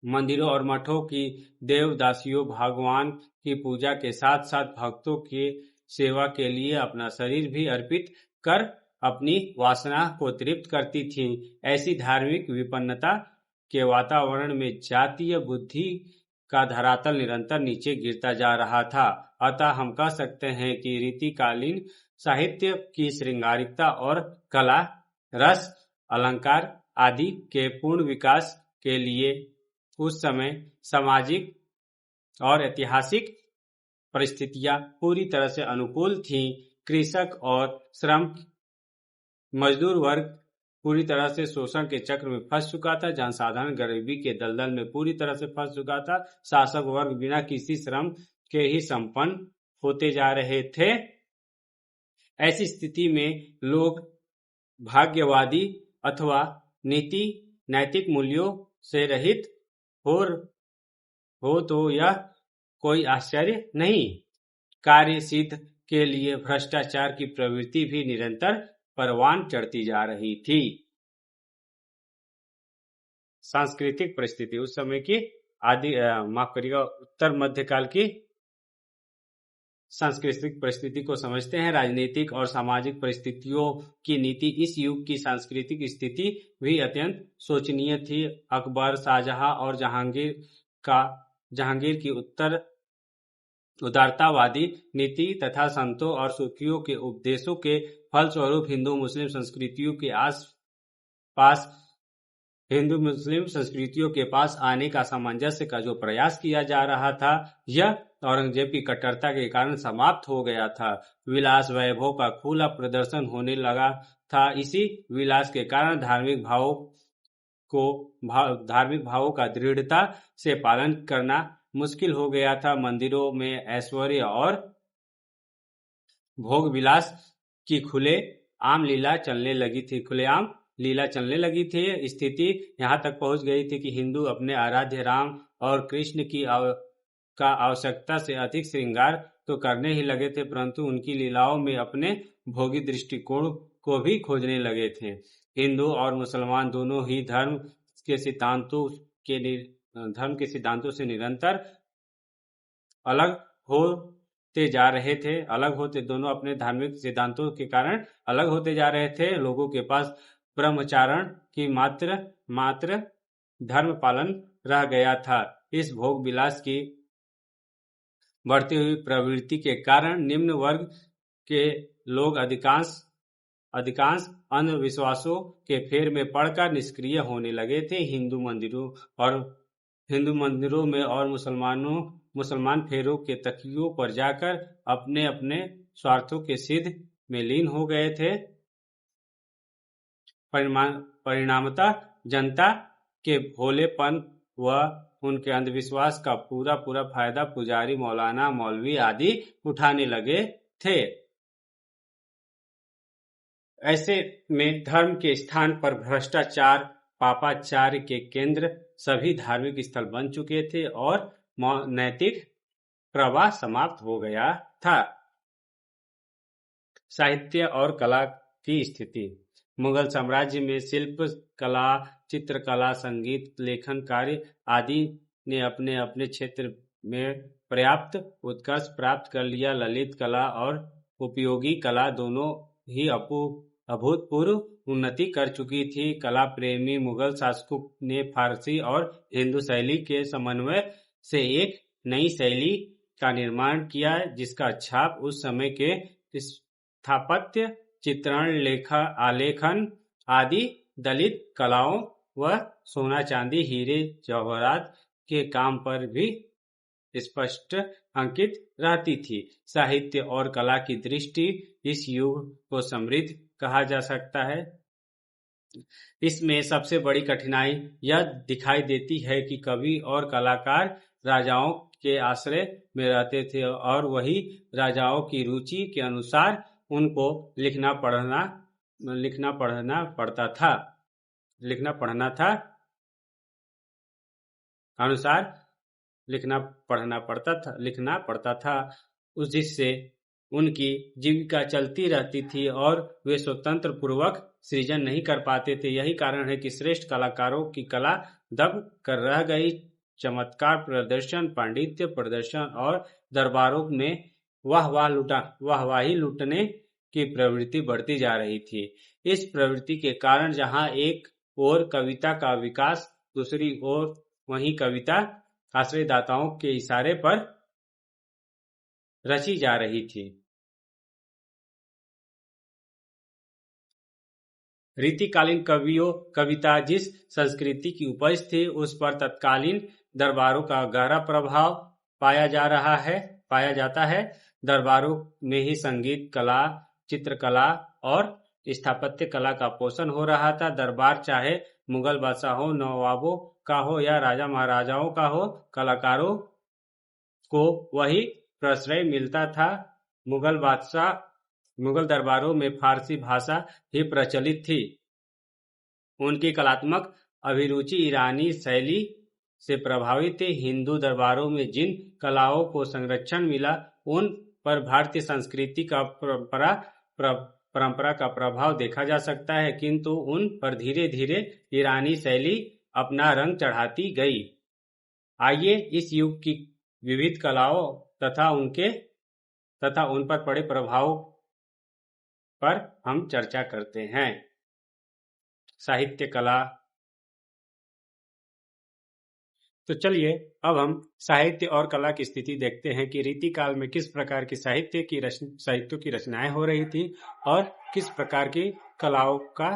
Speaker 1: मंदिरों और मठों की देवदासियों भगवान की पूजा के साथ साथ भक्तों की सेवा के लिए अपना शरीर भी अर्पित कर अपनी वासना को तृप्त करती थीं। ऐसी धार्मिक विपन्नता के वातावरण में जातीय बुद्धि का धरातल निरंतर नीचे गिरता जा रहा था। अतः हम कह सकते हैं कि रीतिकालीन साहित्य की श्रृंगारिकता और कला, रस, अलंकार आदि के पूर्ण विकास के लिए उस समय सामाजिक और ऐतिहासिक परिस्थितियां पूरी तरह से अनुकूल थीं। कृषक और श्रम मजदूर वर्ग पूरी तरह से शोषण के चक्र में फंस चुका था। जनसाधारण गरीबी के दलदल में पूरी तरह से फंस चुका था। शासक वर्ग बिना किसी श्रम के ही संपन्न होते जा रहे थे। ऐसी स्थिति में लोग भाग्यवादी अथवा नैतिक मूल्यों से रहित हो तो यह कोई आश्चर्य नहीं। कार्य सिद्ध के लिए भ्रष्टाचार की प्रवृत्ति भी निरंतर परवान चढ़ती जा रही थी। सांस्कृतिक परिस्थिति उस समय की उत्तर मध्यकाल की सांस्कृतिक परिस्थिति को समझते हैं। राजनीतिक और सामाजिक परिस्थितियों की नीति इस युग की सांस्कृतिक स्थिति भी अत्यंत शोचनीय थी। अकबर, शाहजहां और जहांगीर की उदारतावादी नीति तथा संतों और सूफियों के उपदेशों के फलस्वरूप हिंदू मुस्लिम संस्कृतियों के पास आने का सामंजस्य का जो प्रयास किया जा रहा था, यह औरंगजेब की कट्टरता के कारण समाप्त हो गया था। विलास वैभव का खुला प्रदर्शन होने लगा था। इसी विलास के कारण धार्मिक भावों का दृढ़ता से पालन करना मुश्किल हो गया था। मंदिरों में ऐश्वर्य और भोग विलास की खुलेआम लीला चलने लगी थी। स्थिति यहाँ तक पहुंच गई थी कि हिंदू अपने आराध्य राम और कृष्ण का आवश्यकता से अधिक श्रृंगार तो करने ही लगे थे, परंतु उनकी लीलाओं में अपने भोगी दृष्टिकोण को भी खोजने लगे थे। हिंदू और मुसलमान दोनों ही धर्म के सिद्धांतों से निरंतर अलग होते जा रहे थे। दोनों अपने धार्मिक सिद्धांतों के कारण अलग होते जा रहे थे। लोगों के पास ब्रह्मचारण की मात्र धर्म पालन रह गया था। इस भोग विलास की बढ़ती हुई प्रवृत्ति के कारण निम्न वर्ग के लोग अधिकांश अंधविश्वासों के फेर में पड़कर निष्क्रिय होने लगे थे। हिंदू मंदिरों में और मुसलमान फेरों के तकियों पर जाकर अपने अपने स्वार्थों के सिद्ध में लीन हो गए थे। परिणामतः जनता के भोलेपन व उनके अंधविश्वास का पूरा फायदा पुजारी, मौलाना, मौलवी आदि उठाने लगे थे। ऐसे में धर्म के स्थान पर भ्रष्टाचार, पापाचार के केंद्र सभी धार्मिक स्थल बन चुके थे और नैतिक प्रवाह समाप्त हो गया था। साहित्य और कला की स्थिति। मुगल साम्राज्य में शिल्प कला, चित्रकला, संगीत, लेखन कार्य आदि ने अपने अपने क्षेत्र में पर्याप्त उत्कर्ष प्राप्त कर लिया। ललित कला और उपयोगी कला दोनों ही अभूतपूर्व उन्नति कर चुकी थी। कला प्रेमी मुगल शासकों ने फारसी और हिंदू शैली के समन्वय से एक नई शैली का निर्माण किया, जिसका छाप उस समय के स्थापत्य, चित्रण, आलेखन आदि दलित कलाओं व सोना चांदी, हीरे जवाहरात के काम पर भी स्पष्ट अंकित रहती थी। साहित्य और कला की दृष्टि इस युग को समृद्ध कहा जा सकता है। इसमें सबसे बड़ी कठिनाई यह दिखाई देती है कि कवि और कलाकार राजाओं के आश्रय में रहते थे और वही राजाओं की रुचि के अनुसार उनको लिखना पढ़ना पड़ता था, जिससे उनकी जीविका चलती रहती थी और वे स्वतंत्र पूर्वक सृजन नहीं कर पाते थे। यही कारण है कि श्रेष्ठ कलाकारों की कला दब कर रह गई। चमत्कार प्रदर्शन, पांडित्य प्रदर्शन और दरबारों में वाहवाही लूटने की प्रवृत्ति बढ़ती जा रही थी। इस प्रवृत्ति के कारण जहां एक ओर कविता का विकास, दूसरी ओर वही कविता आश्रयदाताओं के इशारे पर रची जा रही थी। रीतिकालीन कविता जिस संस्कृति की उपज थी, उस पर तत्कालीन दरबारों का गहरा प्रभाव पाया जाता है। दरबारों में ही संगीत कला, चित्रकला और स्थापत्य कला का पोषण हो रहा था। दरबार चाहे मुगल बादशाहों, नवाबों का हो या राजा महाराजाओं का हो, कलाकारों को वही प्रश्रय मिलता था। मुगल दरबारों में फारसी भाषा ही प्रचलित थी। उनकी कलात्मक अभिरुचि ईरानी शैली से प्रभावित थी। हिंदू दरबारों में जिन कलाओं को संरक्षण मिला, उन पर भारतीय संस्कृति का परंपरा का प्रभाव देखा जा सकता है, किंतु उन पर धीरे धीरे ईरानी शैली अपना रंग चढ़ाती गई। आइए इस युग की विविध कलाओं तथा उन पर पड़े प्रभाव पर हम चर्चा करते हैं। साहित्य कला। तो चलिए अब हम साहित्य और कला की स्थिति देखते हैं कि रीति काल में किस प्रकार की साहित्यों की रचनाएं हो रही थी और किस प्रकार की कलाओं का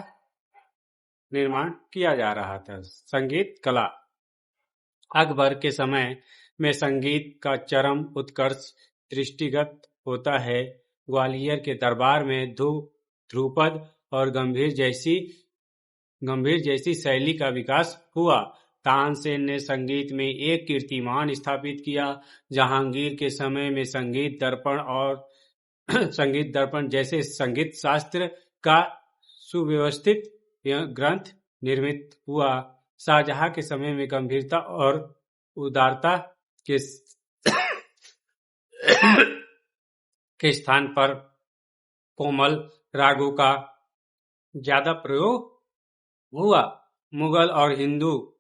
Speaker 1: निर्माण किया जा रहा था। संगीत कला। अकबर के समय में संगीत का चरम उत्कर्ष दृष्टिगत होता है। ग्वालियर के दरबार में ध्रुपद और गंभीर जैसी शैली का विकास हुआ। तानसेन ने संगीत में एक कीर्तिमान स्थापित किया। जहांगीर के समय में संगीत दर्पण जैसे संगीत शास्त्र का सुव्यवस्थित ग्रंथ निर्मित हुआ। शाहजहां के समय में गंभीरता और उदारता के स्थान पर कोमल रागों का ज्यादा प्रयोग हुआ। मुगल और हिंदू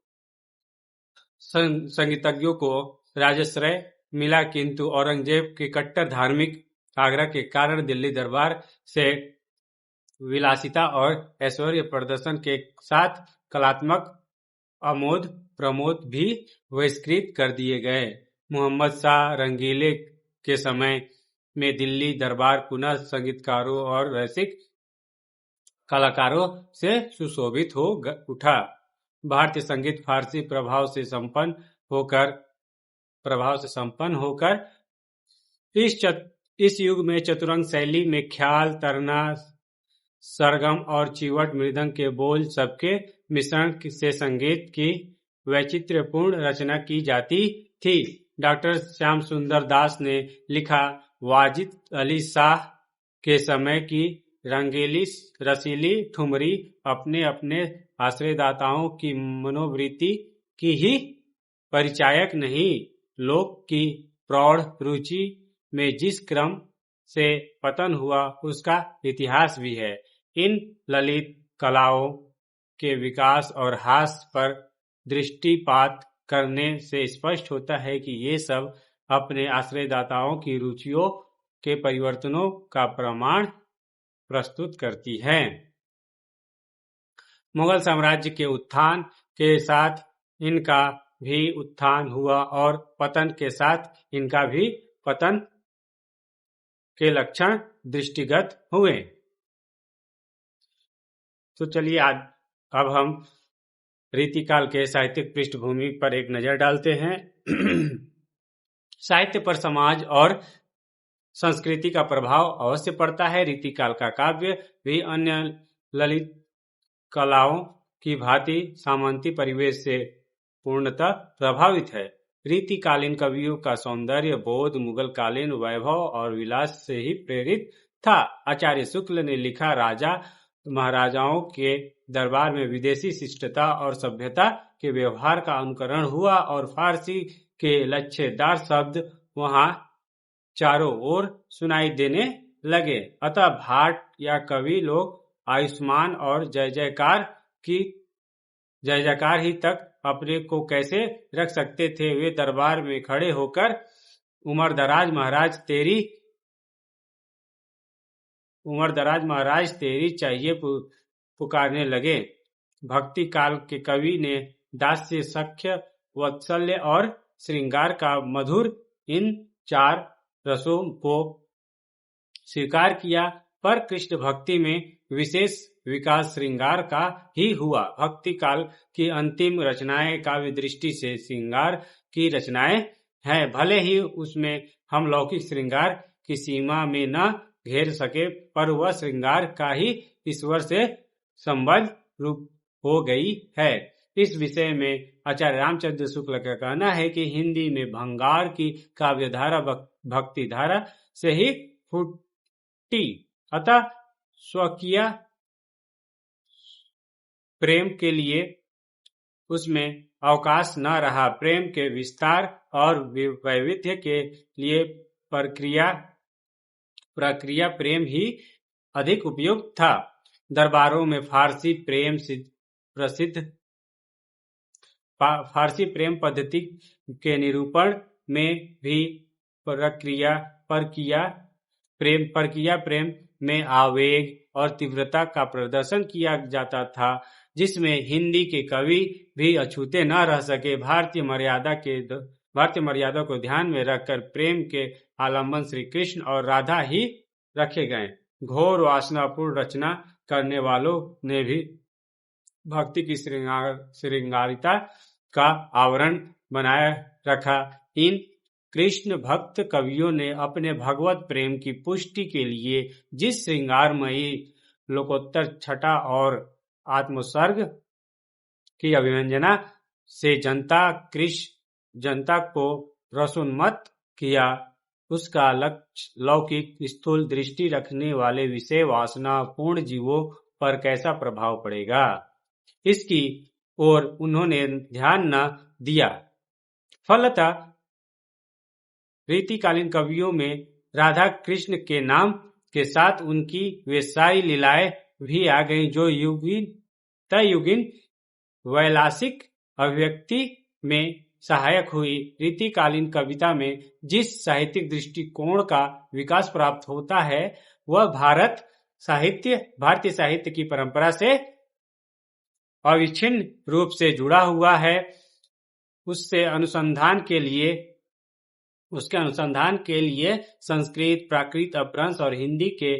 Speaker 1: संगीतज्ञों को राजश्रय मिला, किंतु औरंगजेब के कट्टर धार्मिक आग्रह के कारण दिल्ली दरबार से विलासिता और ऐश्वर्य प्रदर्शन के साथ कलात्मक आमोद प्रमोद भी बहिष्कृत कर दिए गए। मोहम्मद शाह रंगीले के समय में दिल्ली दरबार पुनः संगीतकारों और रसिक कलाकारों से सुशोभित हो उठा। भारतीय संगीत फारसी प्रभाव से संपन्न होकर इस युग में चतुरंग शैली में ख्याल, तरना, सरगम और चिवट मृदंग के बोल सबके मिश्रण से संगीत की वैचित्र्यपूर्ण रचना की जाती थी। डॉक्टर श्याम सुंदर दास ने लिखा, वाजिद अली शाह के समय की रंगीली रसीली ठुमरी अपने अपने आश्रयदाताओं की मनोवृत्ति की ही परिचायक नहीं, लोक की प्रौढ़ रुचि में जिस क्रम से पतन हुआ उसका इतिहास भी है। इन ललित कलाओं के विकास और ह्रास पर दृष्टिपात करने से स्पष्ट होता है कि ये सब अपने आश्रयदाताओं की रुचियों के परिवर्तनों का प्रमाण प्रस्तुत करती हैं। मुगल साम्राज्य के उत्थान के साथ इनका भी उत्थान हुआ और पतन के साथ इनका भी पतन के लक्षण दृष्टिगत हुए। तो चलिए आज अब हम रीतिकाल के साहित्यिक पृष्ठभूमि पर एक नजर डालते हैं। साहित्य पर समाज और संस्कृति का प्रभाव अवश्य पड़ता है। रीतिकाल का काव्य भी अन्य ललित कलाओं की भांति सामंती परिवेश से पूर्णतः प्रभावित है। रीतिकालीन कवियों का सौंदर्य बोध मुगल कालीन वैभव और विलास से ही प्रेरित था। आचार्य शुक्ल ने लिखा, राजा महाराजाओं के दरबार में विदेशी शिष्टता और सभ्यता के व्यवहार का अनुकरण हुआ और फारसी के लच्छेदार शब्द वहां चारों ओर सुनाई देने लगे। अतः भाट या कवि लोग आयुष्मान और जय जयकार ही तक अपने को कैसे रख सकते थे। वे दरबार में खड़े होकर उमरदराज महाराज तेरी चाहिए पुकारने लगे। भक्ति काल के कवि ने दास्य, सख्य, वात्सल्य और श्रृंगार का मधुर इन चार रसों को स्वीकार किया, पर कृष्ण भक्ति में विशेष विकास श्रृंगार का ही हुआ। भक्ति काल की अंतिम रचनाएं काव्य दृष्टि से श्रृंगार की रचनाएं हैं, भले ही उसमें हम लौकिक श्रृंगार की सीमा में न घेर सके, पर वह श्रृंगार का ही ईश्वर से संबद्ध रूप हो गई है। इस विषय में आचार्य रामचंद्र शुक्ल का कहना है कि हिंदी में भंगार की काव्यधारा भक्ति धारा से ही फूटी, अतः स्वकीय प्रेम के लिए उसमें अवकाश न रहा। प्रेम के विस्तार और वैविध्य के लिए प्रक्रिया प्रेम ही अधिक उपयुक्त था। दरबारों में फारसी प्रेम पद्धति के निरूपण में भी परकीया प्रेम में आवेग और तीव्रता का प्रदर्शन किया जाता था, जिसमें हिंदी के कवि भी अछूते न रह सके। भारतीय मर्यादा को ध्यान में रखकर प्रेम के आलंबन श्री कृष्ण और राधा ही रखे गए। घोर वासनापूर्ण रचना करने वालों ने भी भक्ति की श्रृंगारिता का आवरण बनाए रखा। इन कृष्ण भक्त कवियों ने अपने भगवत प्रेम की पुष्टि के लिए जिस श्रृंगारमयी लोकोत्तर छटा और आत्मोत्सर्ग की अभिव्यंजना से जनता को रसोन्मत्त किया, उसका लक्ष्य लौकिक स्थूल दृष्टि रखने वाले विषय वासना पूर्ण जीवों पर कैसा प्रभाव पड़ेगा, इसकी ओर उन्होंने ध्यान न दिया। फलतः रीतिकालीन कवियों में राधा कृष्ण के नाम के साथ उनकी वेश्याई लीलाएं भी आ गई, जो युगीन वैलासिक अभिव्यक्ति में सहायक हुई। रीतिकालीन कविता में जिस साहित्यिक दृष्टिकोण का विकास प्राप्त होता है, वह भारतीय साहित्य की परंपरा से अविच्छिन्न रूप से जुड़ा हुआ है। उसके अनुसंधान के लिए संस्कृत, प्राकृत, अपभ्रंश और हिंदी के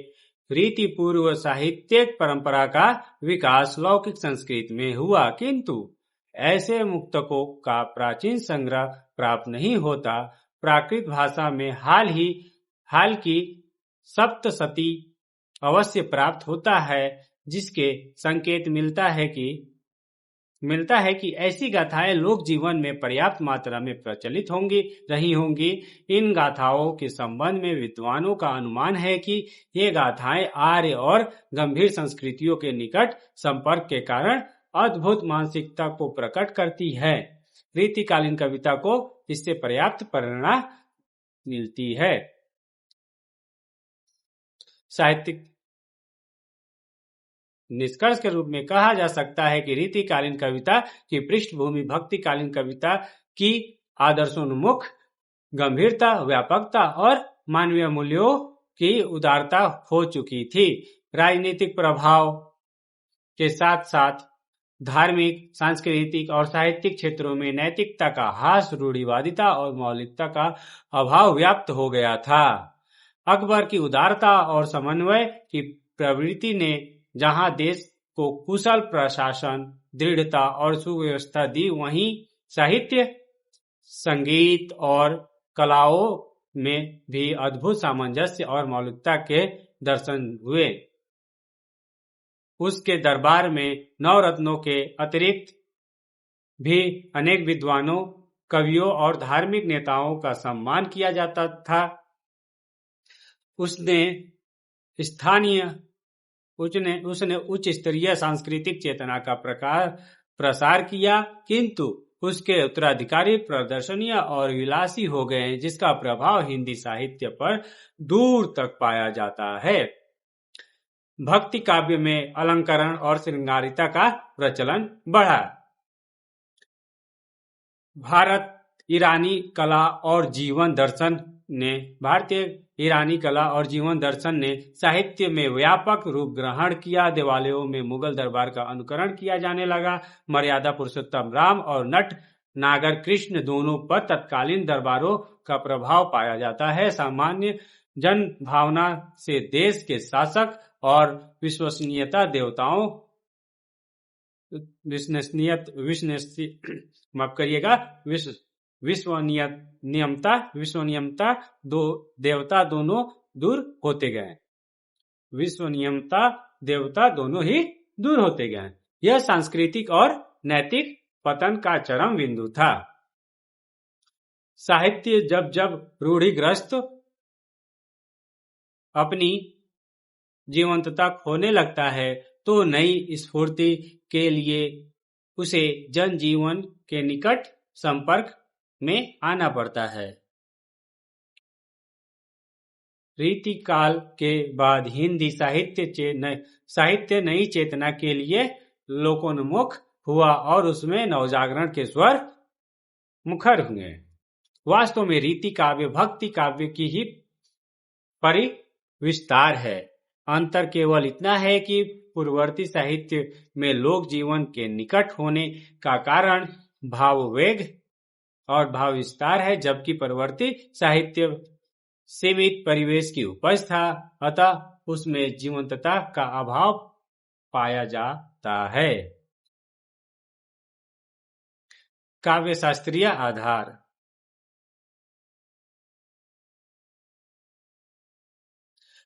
Speaker 1: रीति पूर्व साहित्यिक परंपरा का विकास लौकिक संस्कृत में हुआ, किंतु ऐसे मुक्तकों का प्राचीन संग्रह प्राप्त नहीं होता। प्राकृत भाषा में हाल की सप्तशती अवश्य प्राप्त होता है, जिसके संकेत मिलता है कि मिलता है कि ऐसी गाथाएं लोक जीवन में पर्याप्त मात्रा में प्रचलित रही होंगी। इन गाथाओं के संबंध में विद्वानों का अनुमान है कि ये गाथाएं आर्य और गंभीर संस्कृतियों के निकट संपर्क के कारण अद्भुत मानसिकता को प्रकट करती है। रीतिकालीन कविता को इससे पर्याप्त प्रेरणा मिलती है। साहित्यिक निष्कर्ष के रूप में कहा जा सकता है कि रीतिकालीन कविता की पृष्ठभूमि भक्तिकालीन कविता की आदर्शोन्मुख गंभीरता, व्यापकता और मानवीय मूल्यों की उदारता हो चुकी थी। राजनीतिक प्रभाव के साथ साथ धार्मिक, सांस्कृतिक और साहित्यिक क्षेत्रों में नैतिकता का ह्रास, रूढ़िवादिता और मौलिकता का अभाव व्याप्त हो गया था। अकबर की उदारता और समन्वय की प्रवृत्ति ने जहां देश को कुशल प्रशासन, दृढ़ता और सुव्यवस्था दी, वहीं साहित्य, संगीत और कलाओं में भी अद्भुत सामंजस्य और मौलिकता के दर्शन हुए। उसके दरबार में नवरत्नों के अतिरिक्त भी अनेक विद्वानों, कवियों और धार्मिक नेताओं का सम्मान किया जाता था। उसने उच्च स्तरीय सांस्कृतिक चेतना का प्रसार किया, किंतु उसके उत्तराधिकारी प्रदर्शनीय और विलासी हो गए, जिसका प्रभाव हिंदी साहित्य पर दूर तक पाया जाता है। भक्ति काव्य में अलंकरण और श्रृंगारिता का प्रचलन बढ़ा। भारतीय ईरानी कला और जीवन दर्शन ने साहित्य में व्यापक रूप ग्रहण किया। देवालयों में मुगल दरबार का अनुकरण किया जाने लगा। मर्यादा पुरुषोत्तम राम और नट नागर कृष्ण दोनों पर तत्कालीन दरबारों का प्रभाव पाया जाता है। सामान्य जन भावना से देश के शासक और विश्वसनीयता देवता दोनों ही दूर होते गए। यह सांस्कृतिक और नैतिक पतन का चरम बिंदु था। साहित्य जब रूढ़िग्रस्त अपनी जीवंतता खोने लगता है, तो नई स्फूर्ति के लिए उसे जनजीवन के निकट संपर्क में आना पड़ता है। रीतिकाल के बाद हिंदी साहित्य नई चेतना के लिए लोकोन्मुख हुआ और उसमें नवजागरण के स्वर मुखर हुए। वास्तव में रीति काव्य भक्ति काव्य की ही परिविस्तार है। अंतर केवल इतना है कि पूर्ववर्ती साहित्य में लोक जीवन के निकट होने का कारण भाववेग और भाव विस्तार है, जबकि परवर्ती साहित्य सीमित परिवेश की उपज था, अतः उसमें जीवंतता का अभाव पाया जाता है। काव्य शास्त्रीय आधार।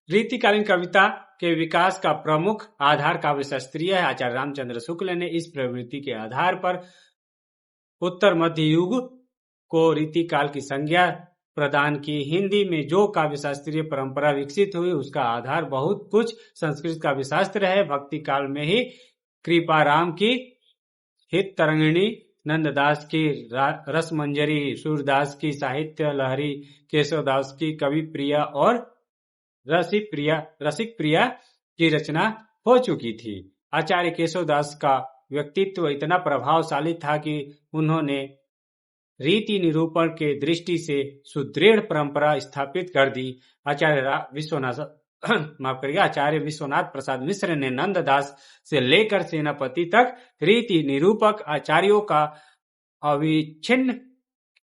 Speaker 1: रीतिकालीन कविता के विकास का प्रमुख आधार काव्य शास्त्रीय है। आचार्य रामचंद्र शुक्ल ने इस प्रवृत्ति के आधार पर उत्तर मध्य युग को रीतिकाल की संज्ञा प्रदान की। हिंदी में जो काव्य शास्त्रीय परंपरा विकसित हुई, उसका आधार बहुत कुछ संस्कृत काव्य शास्त्र है। भक्ति काल में ही कृपाराम की हित तरंगिणी, नंददास की रसमंजरी, सूरदास की साहित्य लहरी, केशवदास की कवि प्रिया और रसिक प्रिया की रचना हो चुकी थी। आचार्य केशवदास का व्यक्तित्व इतना प्रभावशाली था कि उन्होंने रीति निरूपण के दृष्टि से सुदृढ़ परंपरा स्थापित कर दी। आचार्य विश्वनाथ प्रसाद मिश्र ने नंददास से लेकर सेनापति तक रीति निरूपक आचार्यों का अविच्छिन्न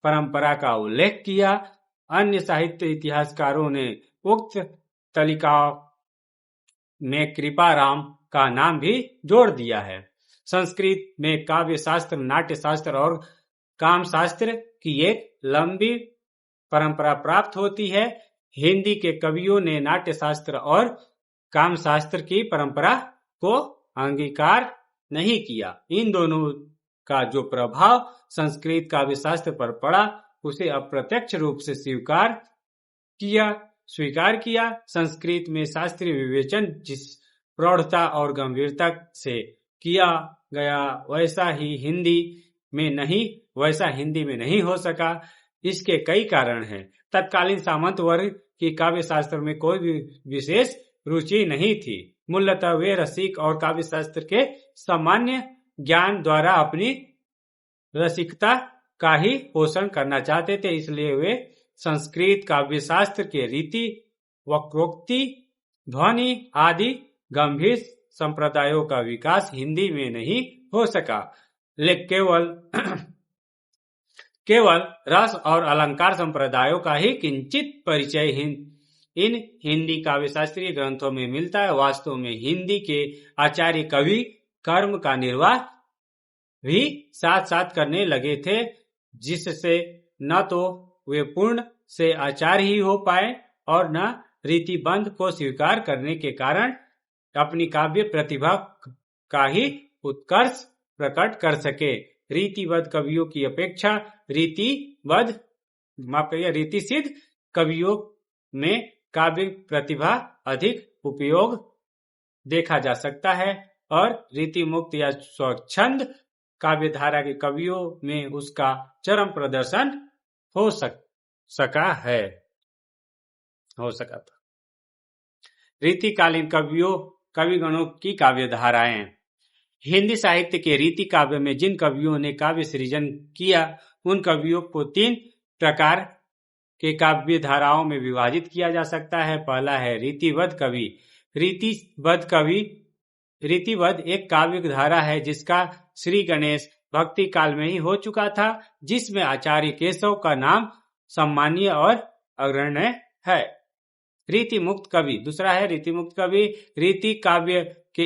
Speaker 1: परंपरा का उल्लेख किया। अन्य साहित्य इतिहासकारों ने उक्त तालिका में कृपाराम का नाम भी जोड़ दिया है। संस्कृत में काव्य शास्त्र, नाट्य शास्त्र और काम शास्त्र की एक लंबी परंपरा प्राप्त होती है। हिंदी के कवियों ने नाट्य शास्त्र और काम शास्त्र की परंपरा को अंगीकार नहीं किया। इन दोनों का जो प्रभाव संस्कृत काव्य शास्त्र पर पड़ा उसे अप्रत्यक्ष रूप से स्वीकार किया। संस्कृत में शास्त्रीय विवेचन जिस प्रौढ़ता और गंभीरता से किया गया वैसा हिंदी में नहीं हो सका। इसके कई कारण हैं। तत्कालीन सामंत वर्ग की काव्य शास्त्र में कोई भी विशेष रुचि नहीं थी। मूलतः वे रसिक और काव्य शास्त्र के सामान्य ज्ञान द्वारा अपनी रसिकता का ही पोषण करना चाहते थे। इसलिए वे संस्कृत काव्य शास्त्र के रीति, वक्रोक्ति, ध्वनि आदि गंभीर संप्रदायों का विकास हिंदी में नहीं हो सका। केवल रस और अलंकार संप्रदायों का ही किंचित परिचय इन हिंदी काव्य शास्त्रीय ग्रंथों में मिलता है। वास्तव में हिंदी के आचार्य कवि कर्म का निर्वाह भी साथ साथ करने लगे थे, जिससे न तो वे पूर्ण से आचार्य ही हो पाए और न रीतिबंध को स्वीकार करने के कारण अपनी काव्य प्रतिभा का ही उत्कर्ष प्रकट कर सके। रीतिबद्ध कवियों की अपेक्षा रीतिसिद्ध कवियों में काव्य प्रतिभा अधिक उपयोग देखा जा सकता है और रीति मुक्त या स्वच्छंद काव्य धारा के कवियों में उसका चरम प्रदर्शन हो सका था। रीतिकालीन कविगणों की काव्य धाराएं। हिंदी साहित्य के रीति काव्य में जिन कवियों ने काव्य सृजन किया उन कवियों को 3 प्रकार के काव्य धाराओं में विभाजित किया जा सकता है। पहला है रीतिबद्ध कवि। रीतिबद्ध एक काव्य धारा है जिसका श्री गणेश भक्ति काल में ही हो चुका था, जिसमें आचार्य केशव का नाम सम्मानीय और अग्रण्य है। रीति मुक्त कवि। दूसरा है रीति मुक्त कवि। रीति काव्य के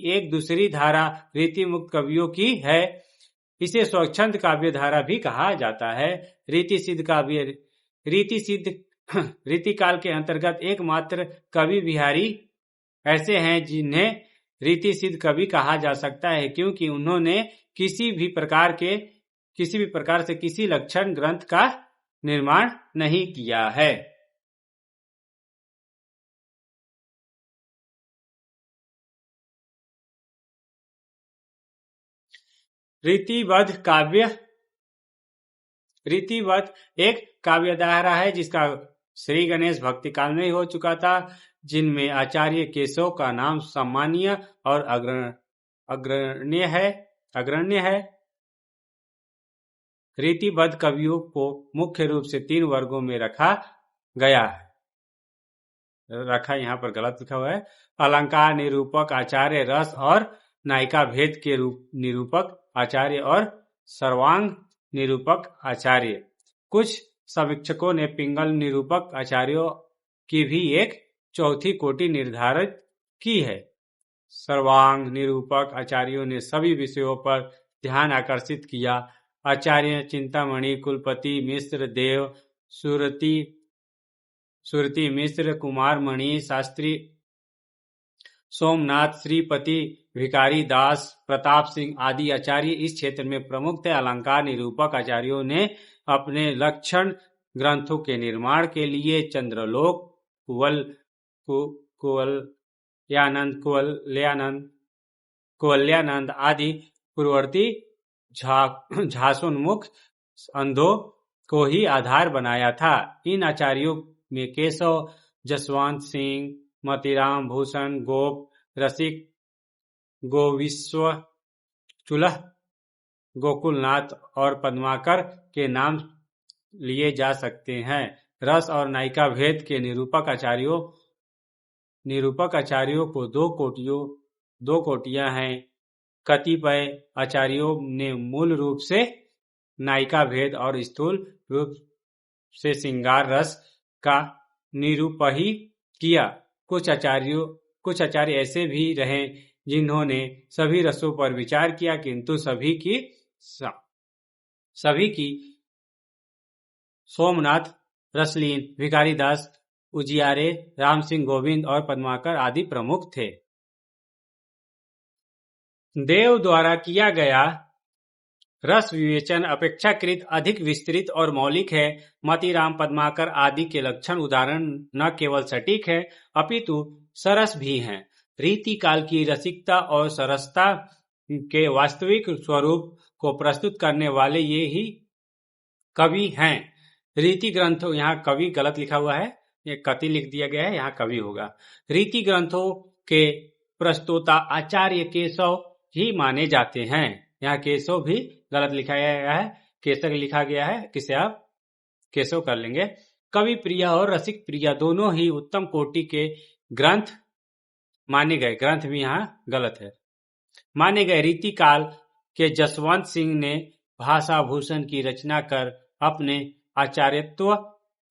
Speaker 1: एक दूसरी धारा रीति मुक्त कवियों की है। इसे स्वच्छंद काव्य धारा भी कहा जाता है। रीतिसिद्ध काव्य। रीति काल के अंतर्गत एकमात्र कवि बिहारी ऐसे हैं जिन्हें रीतिसिद्ध कवि कहा जा सकता है, क्योंकि उन्होंने किसी भी प्रकार से किसी लक्षण ग्रंथ का निर्माण नहीं किया है। रीतिबद्ध एक काव्य धारा है जिसका श्री गणेश भक्ति काल में ही हो चुका था, जिनमें आचार्य केशव का नाम सम्मानीय और अग्रण्य है। रीतिबद्ध कवियों को मुख्य रूप से 3 वर्गों में रखा यहाँ पर गलत लिखा हुआ है। अलंकार निरूपक आचार्य, रस और नायिका भेद के निरूपक आचार्य और सर्वांग निरूपक आचार्य। कुछ समीक्षकों ने पिंगल निरूपक आचार्यों की भी एक चौथी कोटि निर्धारित की है। सर्वांग निरूपक आचार्यों ने सभी विषयों पर ध्यान आकर्षित किया। आचार्य चिंतामणि, कुलपति मिश्र, देव सुरति मिश्र, कुमार मणि शास्त्री, सोमनाथ, श्रीपति, भिखारी दास, प्रताप सिंह आदि आचार्य इस क्षेत्र में प्रमुख थे। अलंकार निरूपक आचार्यों ने अपने लक्षण ग्रंथों के निर्माण के लिए चंद्रलोक, कुवल्यानंद आदि पूर्ववर्ती झासोन्मुख अंधों को ही आधार बनाया था। इन आचार्यों में केशव, जसवंत सिंह, मोतीराम, भूषण, गोप, रसिक, गोविश्वचुलह, गोकुलनाथ और पद्माकर के नाम लिए जा सकते हैं। रस और नायिका भेद के निरूपक आचार्यों को 2 कोटियां हैं। कतिपय आचार्यों ने मूल रूप से नायिका भेद और स्थूल रूप से श्रृंगार रस का निरूपण ही किया। कुछ आचार्य ऐसे भी रहे जिन्होंने सभी रसों पर विचार किया, किंतु सभी की सोमनाथ, रसलीन, भिखारी दास, उजियारे, राम सिंह गोविंद और पद्माकर आदि प्रमुख थे। देव द्वारा किया गया रस विवेचन अपेक्षाकृत अधिक विस्तृत और मौलिक है। मतिराम पद्माकर आदि के लक्षण उदाहरण न केवल सटीक है अपितु सरस भी हैं। रीति काल की रसिकता और सरसता के वास्तविक स्वरूप को प्रस्तुत करने वाले ये ही कवि हैं। रीति ग्रंथों, यहाँ कवि गलत लिखा हुआ है, ये कति लिख दिया गया है, यहाँ कवि होगा। रीति ग्रंथों के प्रस्तोता आचार्य केशव ही माने जाते हैं। यहाँ केशव भी गलत लिखा गया है, केसर लिखा गया है, किसे आप केशव कर लेंगे। कवि प्रिया और रसिक प्रिया दोनों ही उत्तम कोटि के ग्रंथ माने गए। ग्रंथ भी यहाँ गलत है, माने गए। रीति काल के जसवंत सिंह ने भाषा भूषण की रचना कर अपने आचार्यत्व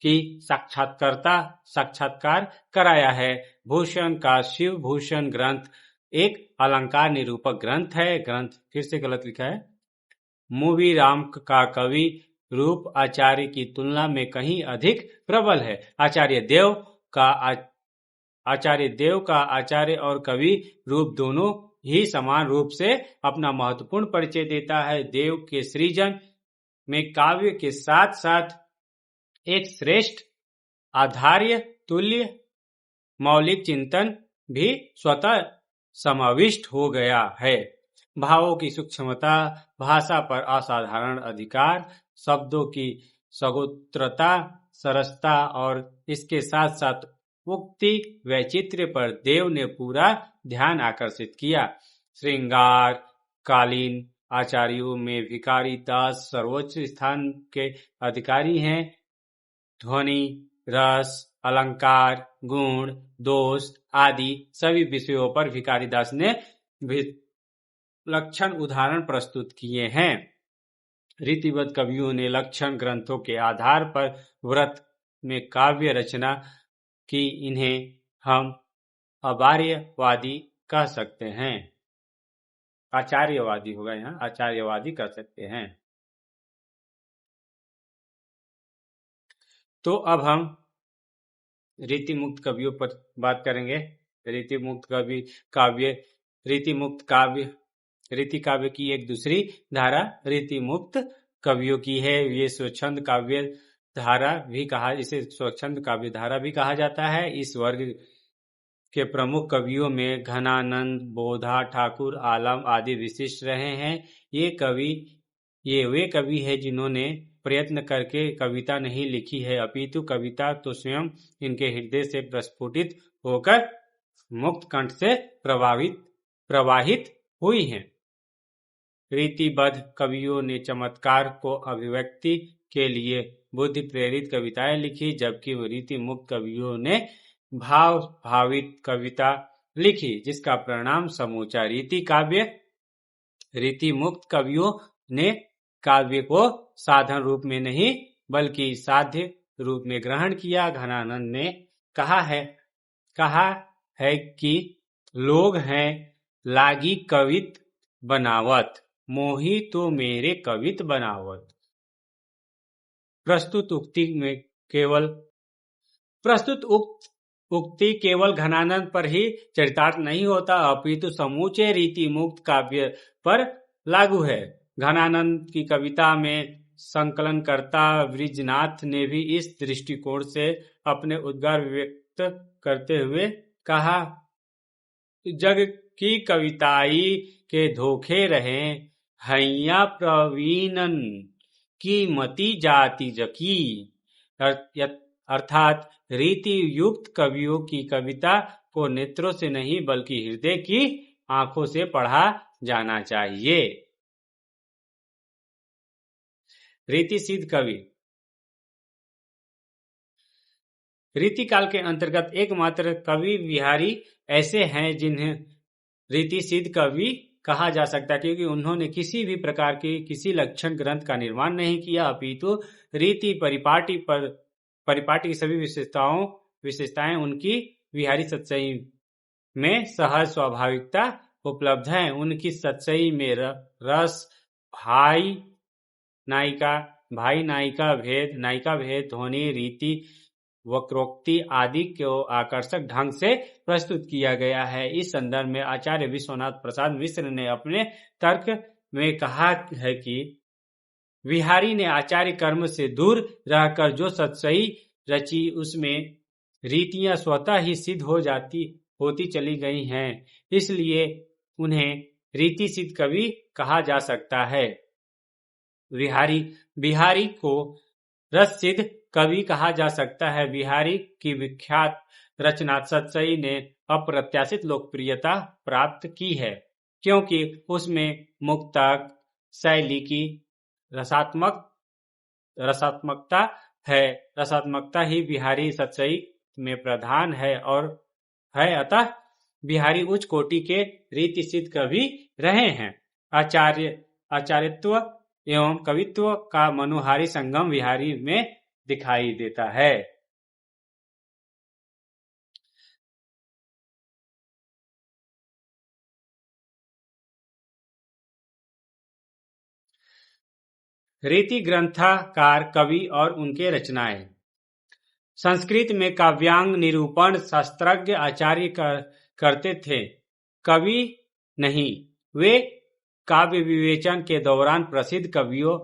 Speaker 1: की साक्षात्कार कराया है। भूषण का शिव भूषण ग्रंथ एक अलंकार निरूपक ग्रंथ है। ग्रंथ फिर से गलत लिखा है। मोवीराम का कवि रूप आचार्य की तुलना में कहीं अधिक प्रबल है। आचार्य देव का आचार्य और कवि रूप दोनों ही समान रूप से अपना महत्वपूर्ण परिचय देता है। देव के सृजन में काव्य के साथ साथ एक श्रेष्ठ आधार्य तुल्य मौलिक चिंतन भी स्वतः समाविष्ट हो गया है। भावों की सूक्ष्मता, भाषा पर असाधारण अधिकार, शब्दों की सगोत्रता, सरसता और इसके साथ साथ उक्ति वैचित्र्य पर देव ने पूरा ध्यान आकर्षित किया। श्रृंगार कालीन आचार्यों में भिखारी दास सर्वोच्च स्थान के अधिकारी हैं। ध्वनि, रस, अलंकार, गुण, दोष आदि सभी विषयों पर भिखारी दास ने लक्षण उदाहरण प्रस्तुत किए हैं। रीतिबद्ध कवियों ने लक्षण ग्रंथों के आधार पर व्रत में काव्य रचना की। इन्हें हम आचार्यवादी कह सकते हैं। आचार्यवादी होगा, यहाँ आचार्यवादी कह सकते हैं। तो अब हम रीति मुक्त कवियों पर बात करेंगे। रीति काव्य की एक दूसरी धारा रीति मुक्त कवियों की है। ये स्वच्छंद काव्य धारा भी इसे स्वच्छंद काव्य धारा भी कहा जाता है। इस वर्ग के प्रमुख कवियों में घनानंद, बोधा, ठाकुर, आलम आदि विशिष्ट रहे हैं। ये वे कवि हैं जिन्होंने प्रयत्न करके कविता नहीं लिखी है अपितु कविता तो स्वयं इनके हृदय से प्रस्फुटित होकर मुक्त कंठ से प्रवाहित हुई हैं। रीतिबद्ध कवियों ने चमत्कार को अभिव्यक्ति के लिए बुद्धि प्रेरित कविताएं लिखी, जबकि रीति मुक्त कवियों ने भाव भावित कविता लिखी, जिसका परिणाम समूचा रीति काव्य। रीति मुक्त कवियों ने काव्य को साधन रूप में नहीं बल्कि साध्य रूप में ग्रहण किया। घनानंद ने कहा है कि लोग हैं लागी कवित बनावत, मोही तो मेरे कवित बनावत। प्रस्तुत उक्ति केवल घनानंद पर ही चरितार्थ नहीं होता अपितु समूचे रीति मुक्त काव्य पर लागू है। घनानंद की कविता में संकलनकर्ता वृजनाथ ने भी इस दृष्टिकोण से अपने उद्गार व्यक्त करते हुए कहा, जग की कविताई के धोखे रहे हैया प्रवीणन की मति जाति जकी। अर्थात रीति युक्त कवियों की कविता को नेत्रों से नहीं बल्कि हृदय की आंखों से पढ़ा जाना चाहिए। रीति सिद्ध कवि। रीति काल के अंतर्गत एकमात्र कवि बिहारी ऐसे हैं जिन्हें रीति सिद्ध कवि कहा जा सकता है, क्योंकि उन्होंने किसी भी प्रकार के किसी लक्षण ग्रंथ का निर्माण नहीं किया अपितु रीति परिपाटी की सभी विशेषताएं उनकी बिहारी सतसई में सहज स्वाभाविकता उपलब्ध है। उनकी सतसई में रस, भाई नायिका भेद, ध्वनि, रीति, वक्रोक्ति आदि को आकर्षक ढंग से प्रस्तुत किया गया है। इस संदर्भ में आचार्य विश्वनाथ प्रसाद मिश्र ने अपने तर्क में कहा है कि बिहारी ने आचार्य कर्म से दूर रहकर जो सतसई रची उसमें रीतियां स्वतः ही सिद्ध होती चली गई हैं, इसलिए उन्हें रीति सिद्ध कवि कहा जा सकता है। बिहारी को रस सिद्ध कवि कहा जा सकता है। बिहारी की विख्यात रचना सतसई ने अप्रत्याशित लोकप्रियता प्राप्त की है, क्योंकि उसमें मुक्तक शैली की रसात्मकता है। रसात्मकता ही बिहारी सतसई में प्रधान है और है, अतः बिहारी उच्च कोटि के रीति सिद्ध कवि रहे हैं। आचार्यत्व एवं कवित्व का मनोहारी संगम बिहारी में दिखाई देता है। रीति ग्रंथकार कवि और उनके रचनाएं। संस्कृत में काव्यांग निरूपण शास्त्रज्ञ आचार्य करते थे, कवि नहीं। वे काव्य विवेचन के दौरान प्रसिद्ध कवियों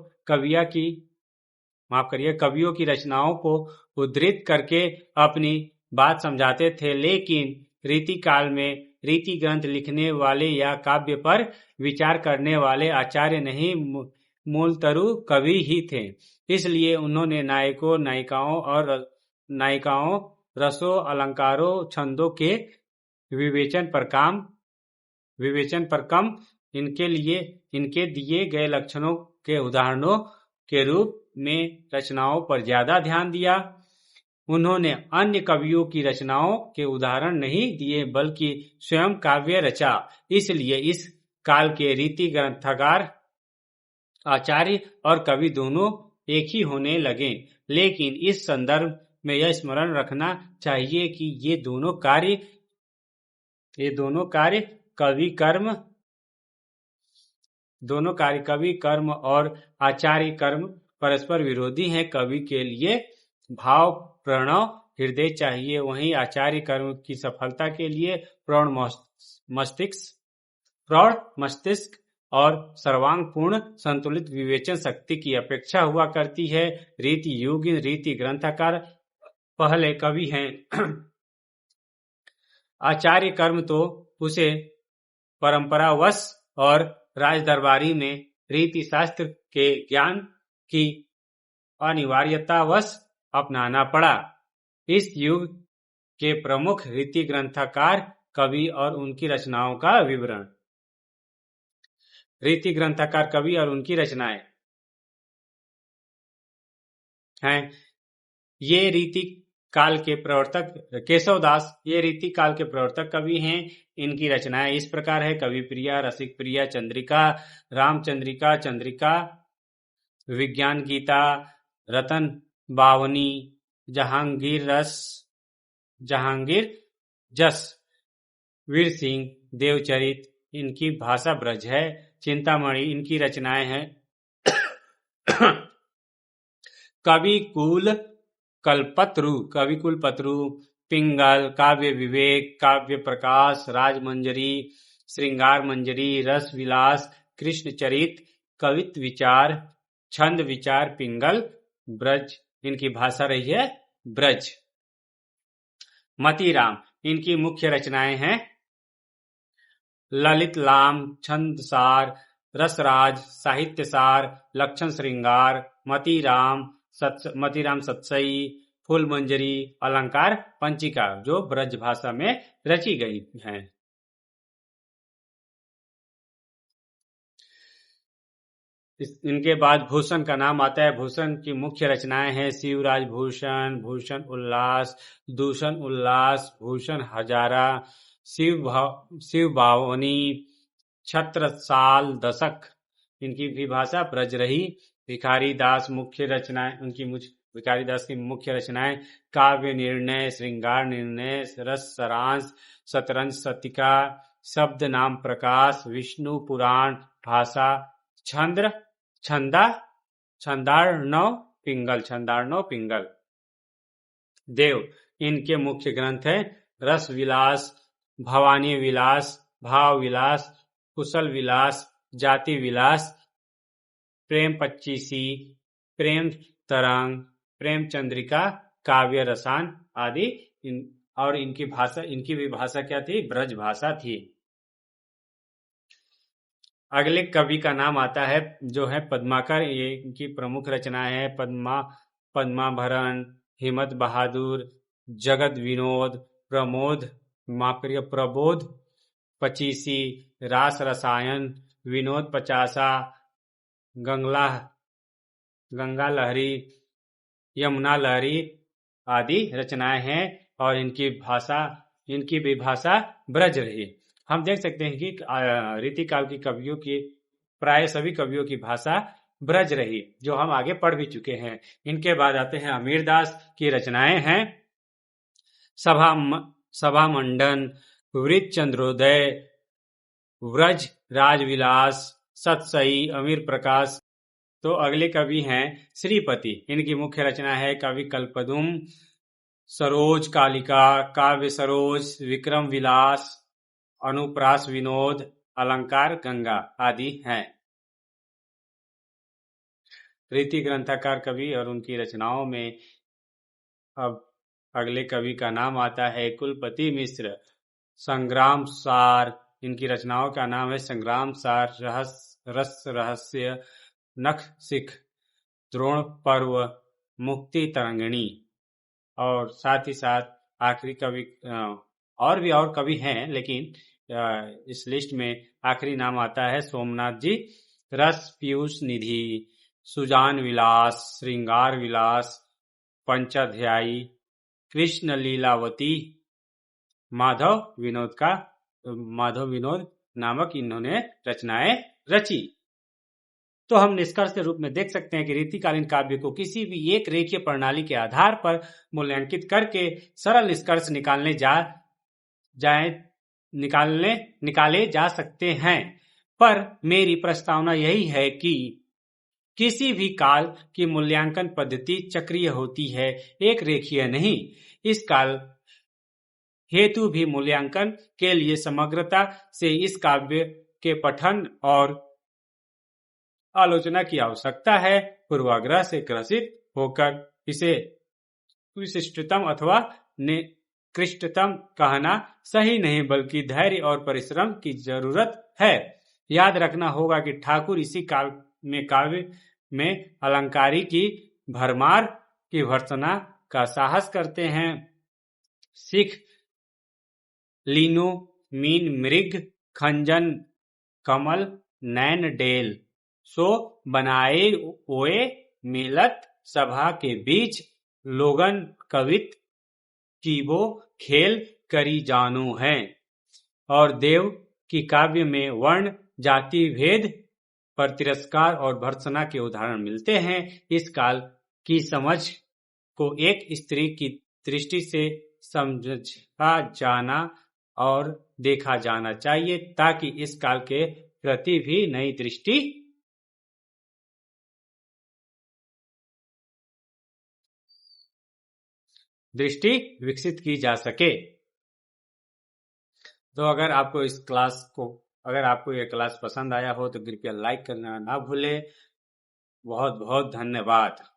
Speaker 1: की रचनाओं को उद्धृत करके अपनी बात समझाते थे, लेकिन रीति काल में रीति ग्रंथ लिखने वाले या काव्य पर विचार करने वाले आचार्य नहीं, मूलतरु कवि ही थे। इसलिए उन्होंने नायिकाओं रसों अलंकारों छंदों के विवेचन पर कम इनके दिए गए लक्षणों के उदाहरणों के रूप में रचनाओं पर ज्यादा ध्यान दिया। उन्होंने अन्य कवियों की रचनाओं के उदाहरण नहीं दिए, बल्कि स्वयं काव्य रचा। इसलिए इस काल के रीति ग्रंथकार आचार्य और कवि दोनों एक ही होने लगे। लेकिन इस संदर्भ में यह स्मरण रखना चाहिए कि ये दोनों कार्य कवि कर्म और आचार्य कर्म परस्पर विरोधी हैं। कवि के लिए भाव प्रणव हृदय चाहिए, वहीं आचार्य कर्म की सफलता के लिए प्रौढ़ मस्तिष्क और सर्वांग पूर्ण संतुलित विवेचन शक्ति की अपेक्षा हुआ करती है। रीति ग्रंथकार पहले कवि हैं। आचार्य कर्म तो उसे परंपरावश और राजदरबारी में रीति शास्त्र के ज्ञान की अनिवार्यतावश अपनाना पड़ा। इस युग के प्रमुख रीति ग्रंथकार कवि और उनकी रचनाओं का विवरण। रीति ग्रंथकार कवि और उनकी रचनाएं हैं। ये रीति काल के प्रवर्तक केशवदास ये रीति काल के प्रवर्तक कवि हैं। इनकी रचनाएं इस प्रकार है: कवि प्रिया, रसिक प्रिया, चंद्रिका, रामचंद्रिका, चंद्रिका, विज्ञान गीता, रतन बावनी, जहांगीर जस, वीर सिंह, देवचरित। इनकी भाषा ब्रज है। चिंतामणि इनकी रचनाएं हैं। कविकुल कल्पतरु, पिंगल, काव्य विवेक, काव्य प्रकाश, राजमंजरी, श्रृंगार मंजरी, रस विलास, कृष्ण चरित, कवित विचार, छंद विचार, पिंगल, ब्रज। इनकी भाषा रही है ब्रज। मतीराम इनकी मुख्य रचनाएं हैं: ललित लाम, छंदसार, रसराज, साहित्यसार, लक्षण श्रृंगार, मतीराम सतसई, फूलमंजरी, अलंकार पंचिका, जो ब्रज भाषा में रची गई हैं। इनके बाद भूषण का नाम आता है। भूषण की मुख्य रचनाएं हैं: शिवराज भूषण, भूषण उल्लास, दूषण उल्लास, भूषण हजारा, शिव बावनी, छत्रसाल दशक। इनकी भी भाषा ब्रज रही। भिखारी दास की मुख्य रचनाएं: काव्य निर्णय, श्रृंगार निर्णय, रस सारांश, शतरंज शतिका, शब्द नाम प्रकाश, विष्णु पुराण, भाषा, छंदार्णव पिंगल। देव इनके मुख्य ग्रंथ हैं: रस विलास, भवानी विलास, भाव विलास, कुशल विलास, जाति विलास, प्रेम पच्चीसी, प्रेम तरंग, प्रेम चंद्रिका, काव्य रसान आदि। और इनकी भी भाषा क्या थी? ब्रज भाषा थी। अगले कवि का नाम आता है जो है पद्माकर। ये इनकी प्रमुख रचनाएं है पद्माभरण, हिम्मत बहादुर, जगत विनोद, प्रबोध पचीसी, रास रसायन, विनोद पचासा, गंगा लहरी, यमुना लहरी आदि रचनाएं हैं। और इनकी भी भाषा ब्रज रही। हम देख सकते हैं कि रीतिकाल की कवियों की प्राय सभी कवियों की भाषा ब्रज रही, जो हम आगे पढ़ भी चुके हैं। इनके बाद आते हैं अमीरदास की रचनाएं हैं सभा मंडन, वृत्त चंद्रोदय, व्रज राजविलास, सतसई, अमीर प्रकाश। तो अगले कवि हैं श्रीपति। इनकी मुख्य रचना है कवि कल्पद्रुम, सरोज कालिका, काव्य सरोज, विक्रम विलास, अनुप्रास विनोद, अलंकार गंगा आदि हैं। रीति ग्रंथकार कवि और उनकी रचनाओं में अब अगले कवि का नाम आता है कुलपति मिश्र। संग्राम सार, इनकी रचनाओं का नाम है संग्राम सार, रस रहस्य, नख सिख, द्रोण पर्व, मुक्ति तरंगिणी। और साथ ही साथ आखिरी कवि और कवि हैं, लेकिन इस लिस्ट में आखिरी नाम आता है सोमनाथ जी। रस पीयूष निधि, सुजान विलास, श्रृंगार विलास, पंचाध्यायी, कृष्ण लीलावती, माधव विनोद नामक इन्होंने रचनाएं रची। तो हम निष्कर्ष के रूप में देख सकते हैं कि रीतिकालीन काव्य को किसी भी एक रेखीय प्रणाली के आधार पर मूल्यांकित करके सरल निष्कर्ष निकाले जा सकते हैं। पर मेरी प्रस्तावना यही है कि किसी भी काल की मूल्यांकन पद्धति चक्रीय होती है, एक रेखीय नहीं। इस काल हेतु भी मूल्यांकन के लिए समग्रता से इस काव्य के पठन और आलोचना की आवश्यकता है। पूर्वाग्रह से ग्रसित होकर इसे विशिष्टतम अथवा निकृष्टतम कहना सही नहीं, बल्कि धैर्य और परिश्रम की जरूरत है। याद रखना होगा कि ठाकुर इसी काल में काव्य में अलंकारी की भरमार की भर्त्सना का साहस करते हैं। सिख लीनो मीन मृग खंजन कमल नैन डेल, सो बनाए ओए मिलत सभा के बीच, लोगन कवित कीबो खेल करी जानू है। और देव की काव्य में वर्ण जाति भेद पर तिरस्कार और भर्त्सना के उदाहरण मिलते हैं। इस काल की समझ को एक स्त्री की दृष्टि से समझा जाना और देखा जाना चाहिए, ताकि इस काल के प्रति भी नई दृष्टि विकसित की जा सके। तो अगर आपको ये क्लास पसंद आया हो तो कृपया लाइक करना ना भूलें। बहुत बहुत धन्यवाद।